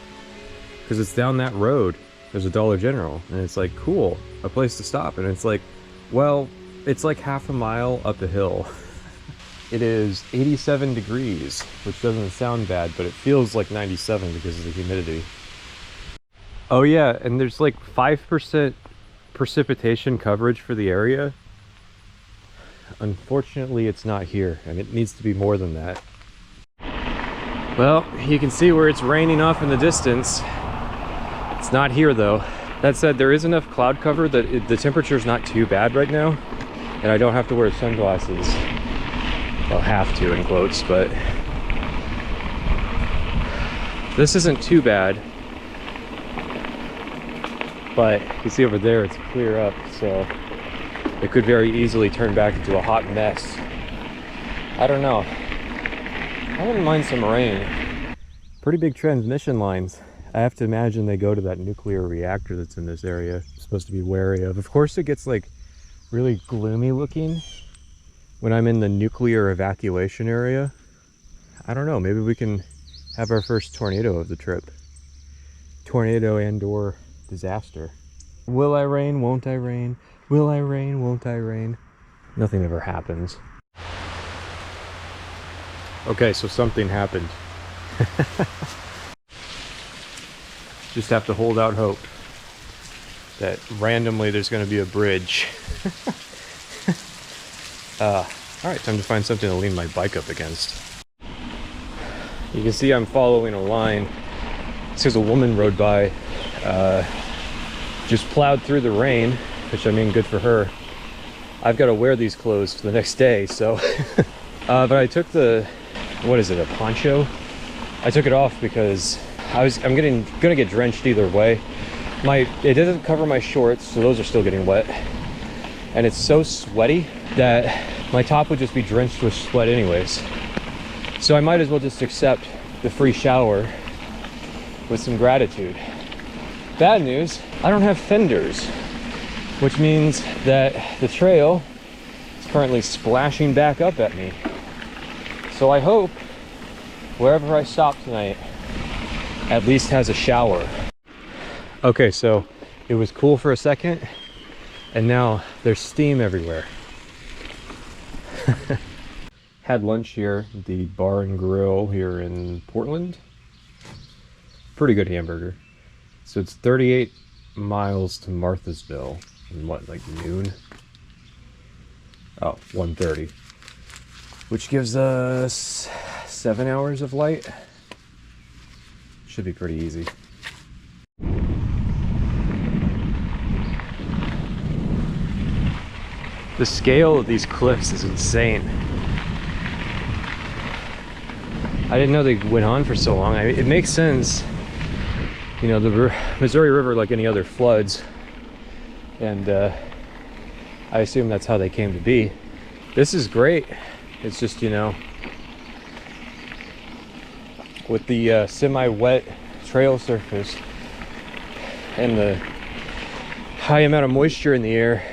Because it's down that road, there's a Dollar General, and it's like, cool, a place to stop. And it's like, well, it's like half a mile up a hill. It is 87 degrees, which doesn't sound bad, but it feels like 97 because of the humidity. Oh yeah, and there's like 5% precipitation coverage for the area. Unfortunately, it's not here, and it needs to be more than that. Well, you can see where it's raining off in the distance. It's not here though. That said, there is enough cloud cover that the temperature's not too bad right now, and I don't have to wear sunglasses. Well, have to in quotes, but this isn't too bad. But you see over there, it's clear up, so it could very easily turn back into a hot mess. I don't know. I wouldn't mind some rain. Pretty big transmission lines. I have to imagine they go to that nuclear reactor that's in this area. I'm supposed to be wary of. Of course, it gets like really gloomy looking when I'm in the nuclear evacuation area. I don't know, maybe we can have our first tornado of the trip. Tornado and/or disaster. Will I rain? Won't I rain? Will I rain? Won't I rain? Nothing ever happens. Okay, so something happened. Just have to hold out hope that randomly there's going to be a bridge. All right, time to find something to lean my bike up against. You can see I'm following a line. This is a woman rode by, just plowed through the rain, which I mean, good for her. I've got to wear these clothes for the next day, so. But I took the, what is it, a poncho? I took it off because I'm gonna get drenched either way. It doesn't cover my shorts, so those are still getting wet. And it's so sweaty that my top would just be drenched with sweat anyways. So I might as well just accept the free shower with some gratitude. Bad news, I don't have fenders, which means that the trail is currently splashing back up at me. So I hope wherever I stop tonight at least has a shower. Okay, so it was cool for a second, and now there's steam everywhere. Had lunch here at the Bar and Grill here in Portland. Pretty good hamburger. So it's 38 miles to Marthasville in what, like noon? Oh, 1:30. Which gives us 7 hours of light. Should be pretty easy. The scale of these cliffs is insane. I didn't know they went on for so long. I mean, it makes sense. You know, the Missouri River, like any other, floods. And I assume that's how they came to be. This is great. It's just, you know, with the semi-wet trail surface and the high amount of moisture in the air.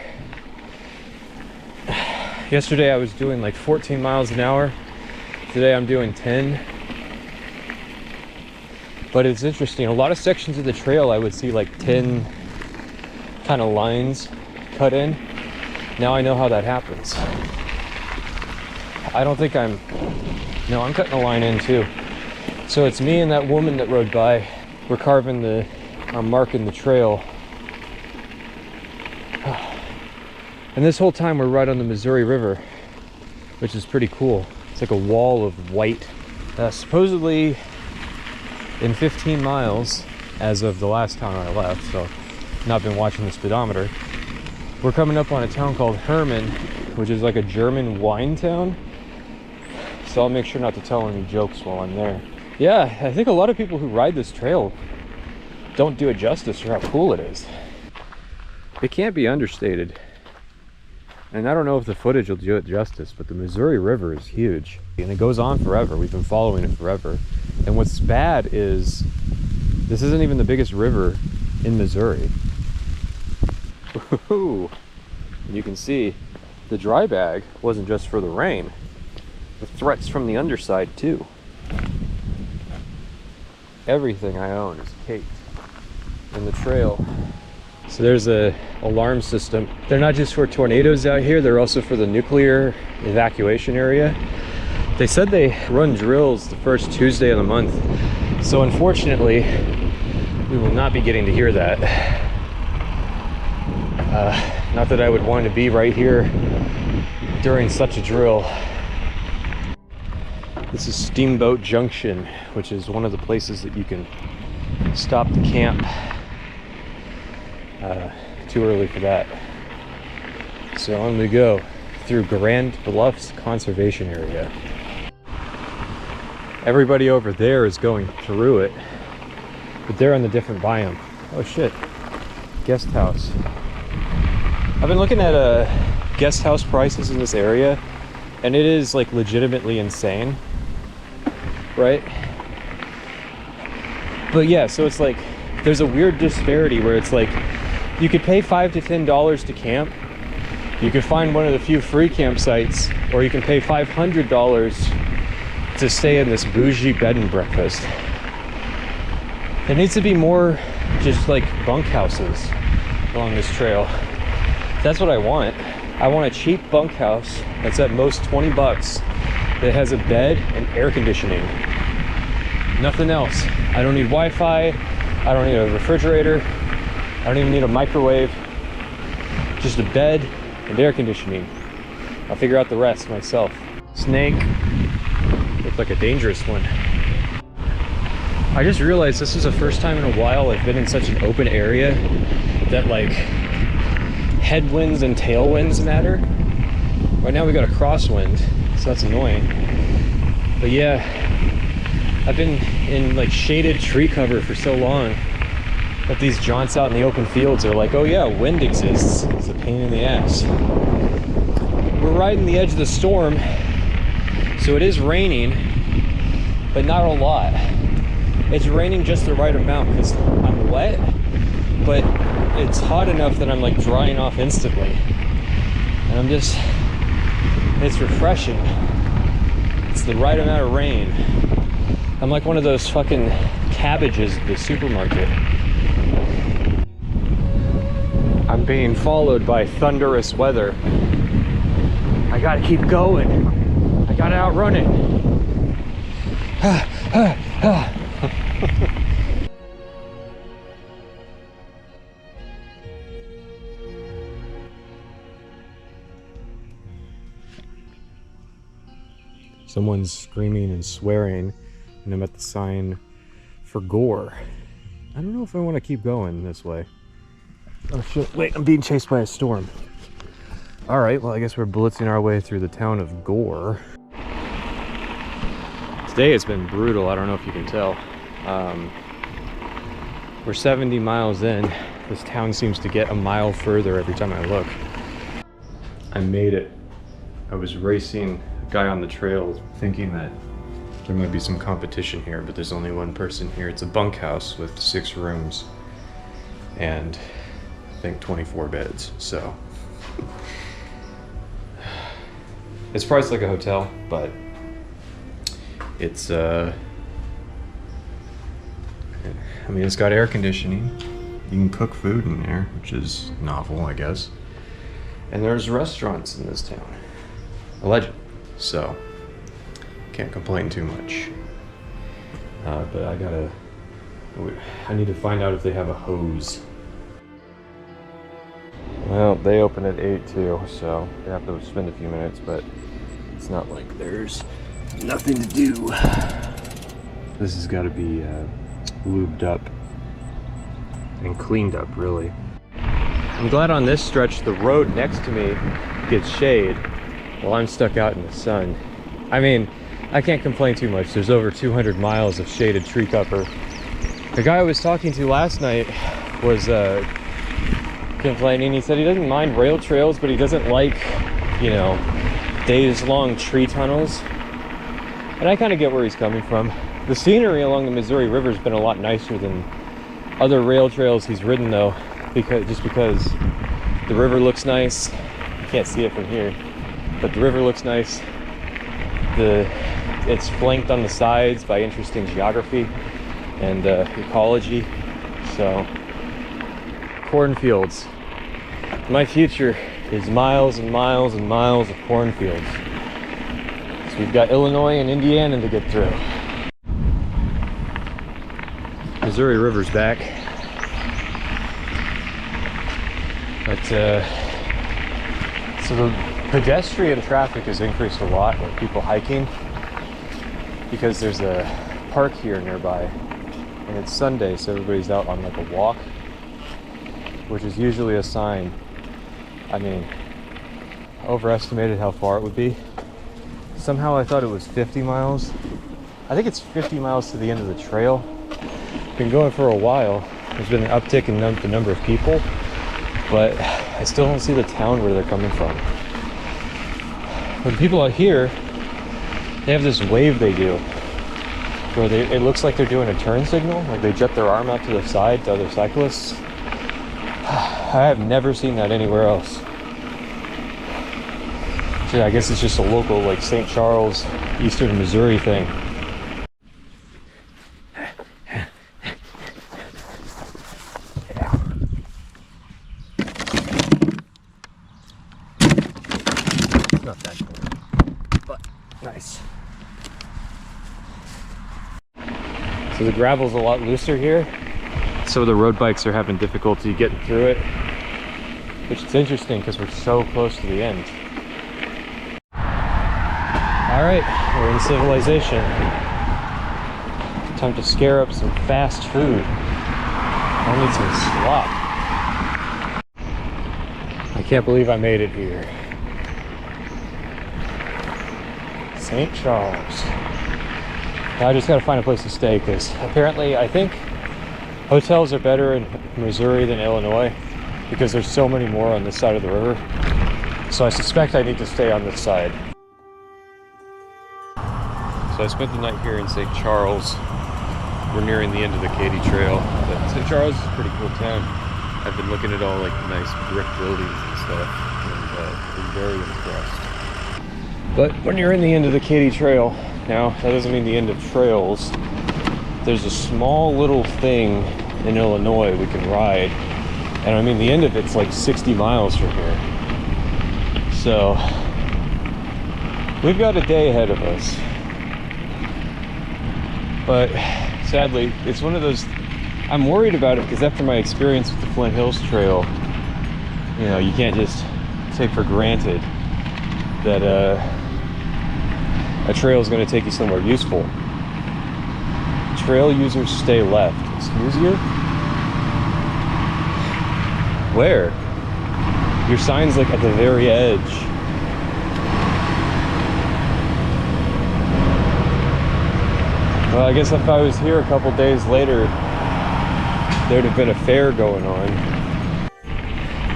Yesterday I was doing like 14 miles an hour. Today I'm doing 10. But it's interesting, a lot of sections of the trail I would see like 10 kind of lines cut in. Now I know how that happens. I don't think I'm cutting a line in too. So it's me and that woman that rode by. I'm marking the trail. And this whole time we're right on the Missouri River, which is pretty cool. It's like a wall of white. Supposedly in 15 miles, as of the last time I left, so not been watching the speedometer. We're coming up on a town called Herman, which is like a German wine town. So I'll make sure not to tell any jokes while I'm there. Yeah, I think a lot of people who ride this trail don't do it justice for how cool it is. It can't be understated. And I don't know if the footage will do it justice, but the Missouri River is huge. And it goes on forever. We've been following it forever. And what's bad is this isn't even the biggest river in Missouri. Woohoo! You can see the dry bag wasn't just for the rain. The threats from the underside too. Everything I own is caked in the trail. So there's a alarm system. They're not just for tornadoes out here, they're also for the nuclear evacuation area. They said they run drills the first Tuesday of the month. So unfortunately, we will not be getting to hear that. Not that I would want to be right here during such a drill. This is Steamboat Junction, which is one of the places that you can stop the camp. Too early for that. So on we go through Grand Bluffs Conservation Area. Everybody over there is going through it, but they're on the different biome. Oh shit, guest house. I've been looking at guest house prices in this area, and it is like legitimately insane, right? But yeah, so it's like there's a weird disparity where it's like you could pay $5 to $10 to camp. You could find one of the few free campsites, or you can pay $500 to stay in this bougie bed and breakfast. There needs to be more just like bunkhouses along this trail. That's what I want. I want a cheap bunkhouse that's at most 20 bucks that has a bed and air conditioning. Nothing else. I don't need Wi-Fi. I don't need a refrigerator. I don't even need a microwave. Just a bed and air conditioning. I'll figure out the rest myself. Snake. Looked like a dangerous one. I just realized this is the first time in a while I've been in such an open area that like headwinds and tailwinds matter. Right now we got a crosswind, so that's annoying. But yeah, I've been in like shaded tree cover for so long that these jaunts out in the open fields are like, oh yeah, wind exists. It's a pain in the ass. We're riding the edge of the storm, so it is raining, but not a lot. It's raining just the right amount because I'm wet, but it's hot enough that I'm like drying off instantly. And I'm just, it's refreshing. It's the right amount of rain. I'm like one of those fucking cabbages at the supermarket. I'm being followed by thunderous weather. I gotta keep going. I gotta outrun it. Someone's screaming and swearing, and I'm at the sign for gore. I don't know if I want to keep going this way. Oh shit, wait, I'm being chased by a storm. All right, well, I guess we're blitzing our way through the town of Gore. Today has been brutal, I don't know if you can tell. We're 70 miles in. This town seems to get a mile further every time I look. I made it. I was racing a guy on the trail thinking that there might be some competition here, but there's only one person here. It's a bunkhouse with 6 rooms and I think 24 beds, so. It's priced like a hotel, but it's, I mean, it's got air conditioning. You can cook food in there, which is novel, I guess. And there's restaurants in this town, allegedly, so can't complain too much. But I need to find out if they have a hose. Well, they open at 8 too, so I have to spend a few minutes, but it's not like there's nothing to do. This has got to be lubed up and cleaned up, really. I'm glad on this stretch the road next to me gets shade while I'm stuck out in the sun. I mean, I can't complain too much. There's over 200 miles of shaded tree cover. The guy I was talking to last night was complaining. He said he doesn't mind rail trails, but he doesn't like, you know, days-long tree tunnels. And I kind of get where he's coming from. The scenery along the Missouri River has been a lot nicer than other rail trails he's ridden, though, because the river looks nice. You can't see it from here, but the river looks nice. It's flanked on the sides by interesting geography and ecology. So, cornfields. My future is miles and miles and miles of cornfields. So we've got Illinois and Indiana to get through. Missouri River's back. But, so the pedestrian traffic has increased a lot, like people hiking, because there's a park here nearby, and it's Sunday, so everybody's out on like a walk, which is usually a sign. I mean, overestimated how far it would be. Somehow I thought it was 50 miles. I think it's 50 miles to the end of the trail. Been going for a while. There's been an uptick in the number of people, but I still don't see the town where they're coming from. When people out here, they have this wave they do, where it looks like they're doing a turn signal, like they jet their arm out to the side to other cyclists. I have never seen that anywhere else. So yeah, I guess it's just a local, like St. Charles, Eastern Missouri thing. Not that cool, but nice. So the gravel's a lot looser here, so the road bikes are having difficulty getting through it, which is interesting because we're so close to the end. All right, we're in civilization. Time to scare up some fast food. I need some slop. I can't believe I made it here. St. Charles. Now I just gotta find a place to stay, because apparently I think hotels are better in Missouri than Illinois because there's so many more on this side of the river. So I suspect I need to stay on this side. So I spent the night here in St. Charles. We're nearing the end of the Katy Trail. But St. Charles is a pretty cool town. I've been looking at all like nice brick buildings and stuff, and been very impressed. But when you're in the end of the Katy Trail, now that doesn't mean the end of trails. There's a small little thing in Illinois we can ride, and I mean the end of it's like 60 miles from here. So we've got a day ahead of us. But sadly, it's one of those, I'm worried about it because after my experience with the Flint Hills Trail, you know, you can't just take for granted that a trail is going to take you somewhere useful. Trail users stay left. Excuse you? Where? Your sign's like at the very edge. Well, I guess if I was here a couple days later, there'd have been a fair going on.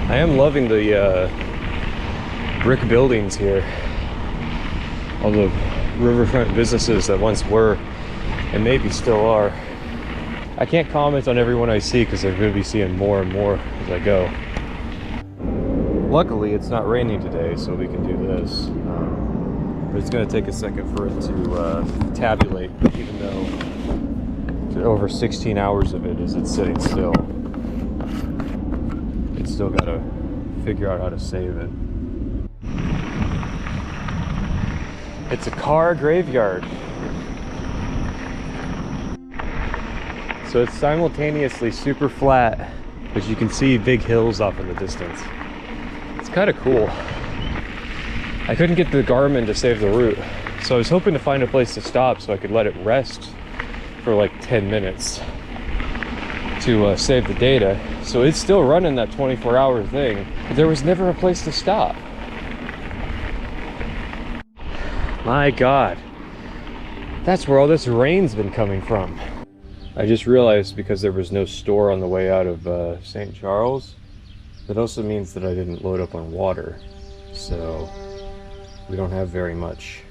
I am loving the brick buildings here. All the riverfront businesses that once were, and maybe still are. I can't comment on everyone I see because I'm going to be seeing more and more as I go. Luckily, it's not raining today, so we can do this. But it's going to take a second for it to tabulate, even though over 16 hours of it is it's sitting still. It's still got to figure out how to save it. It's a car graveyard. So it's simultaneously super flat, but you can see big hills off in the distance. It's kind of cool. I couldn't get the Garmin to save the route, so I was hoping to find a place to stop so I could let it rest for like 10 minutes. to save the data. So it's still running that 24-hour thing, but there was never a place to stop. My God, that's where all this rain's been coming from. I just realized because there was no store on the way out of St. Charles, that also means that I didn't load up on water. So we don't have very much.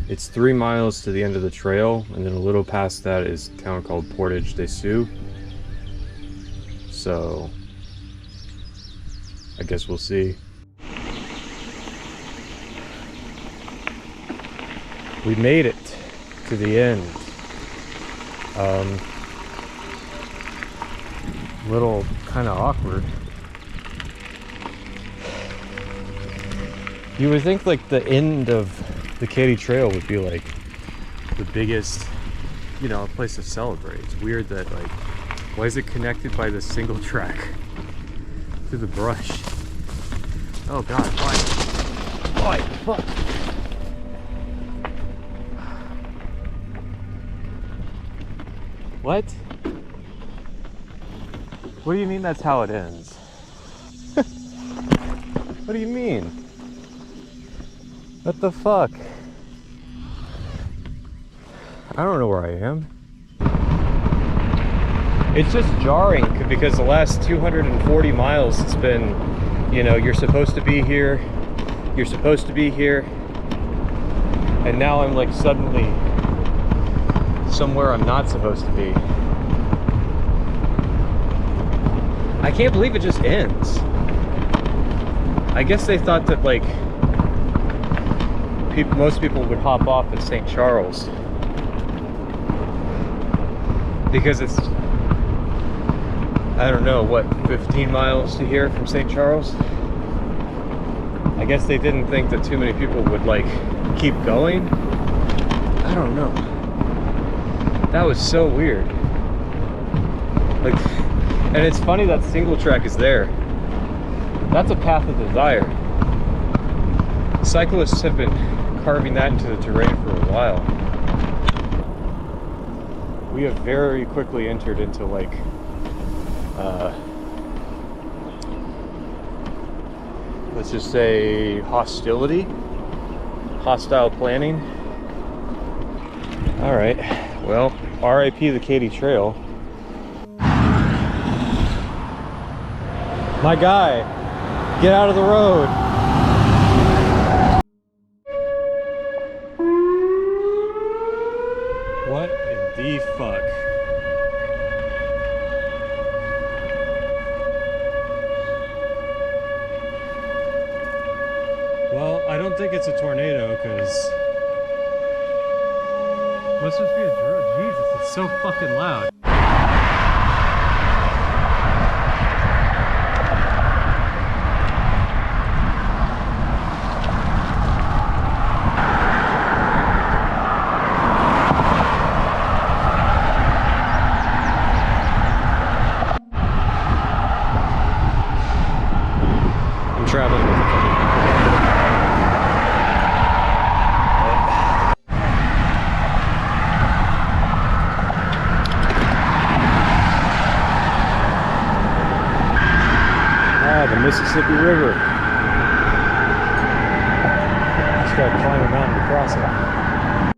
It's 3 miles to the end of the trail, and then a little past that is a town called Portage de Sioux. So I guess we'll see. We made it to the end. Little kind of awkward. You would think like the end of the Katy Trail would be like the biggest, you know, place to celebrate. It's weird that like, why is it connected by this single track through the brush? Oh God, why? Why? Fuck. What? What do you mean that's how it ends? What do you mean? What the fuck? I don't know where I am. It's just jarring because the last 240 miles it's been, you know, you're supposed to be here, you're supposed to be here, and now I'm like suddenly somewhere I'm not supposed to be. I can't believe it just ends. I guess they thought that like most people would hop off at St. Charles because it's, I don't know, what, 15 miles to here from St. Charles? I guess they didn't think that too many people would like keep going. I don't know. That was so weird. Like, and it's funny that single track is there. That's a path of desire. Cyclists have been carving that into the terrain for a while. We have very quickly entered into like let's just say hostility, hostile planning. All right, well, RIP the Katy Trail. My guy, get out of the road. What in the fuck? Well, I don't think it's a tornado because must just be a drill. Jesus, it's so fucking loud. Traveling with a couple people. Ah, the Mississippi River. Just gotta climb a mountain to cross it.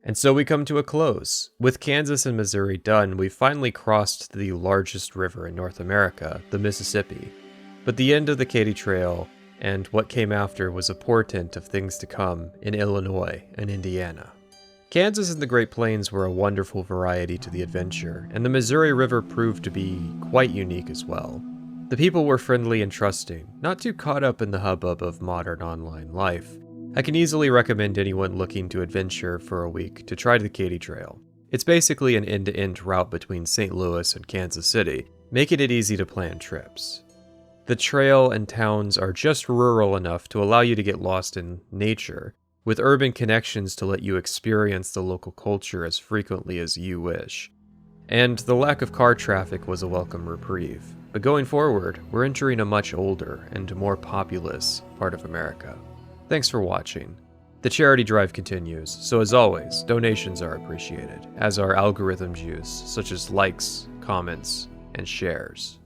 And so we come to a close. With Kansas and Missouri done, we finally crossed the largest river in North America, the Mississippi. But the end of the Katy Trail and what came after was a portent of things to come in Illinois and Indiana. Kansas and the Great Plains were a wonderful variety to the adventure, and the Missouri River proved to be quite unique as well. The people were friendly and trusting, not too caught up in the hubbub of modern online life. I can easily recommend anyone looking to adventure for a week to try the Katy Trail. It's basically an end-to-end route between St. Louis and Kansas City, making it easy to plan trips. The trail and towns are just rural enough to allow you to get lost in nature, with urban connections to let you experience the local culture as frequently as you wish. And the lack of car traffic was a welcome reprieve. But going forward, we're entering a much older and more populous part of America. Thanks for watching. The charity drive continues, so as always, donations are appreciated, as are algorithms used, such as likes, comments, and shares.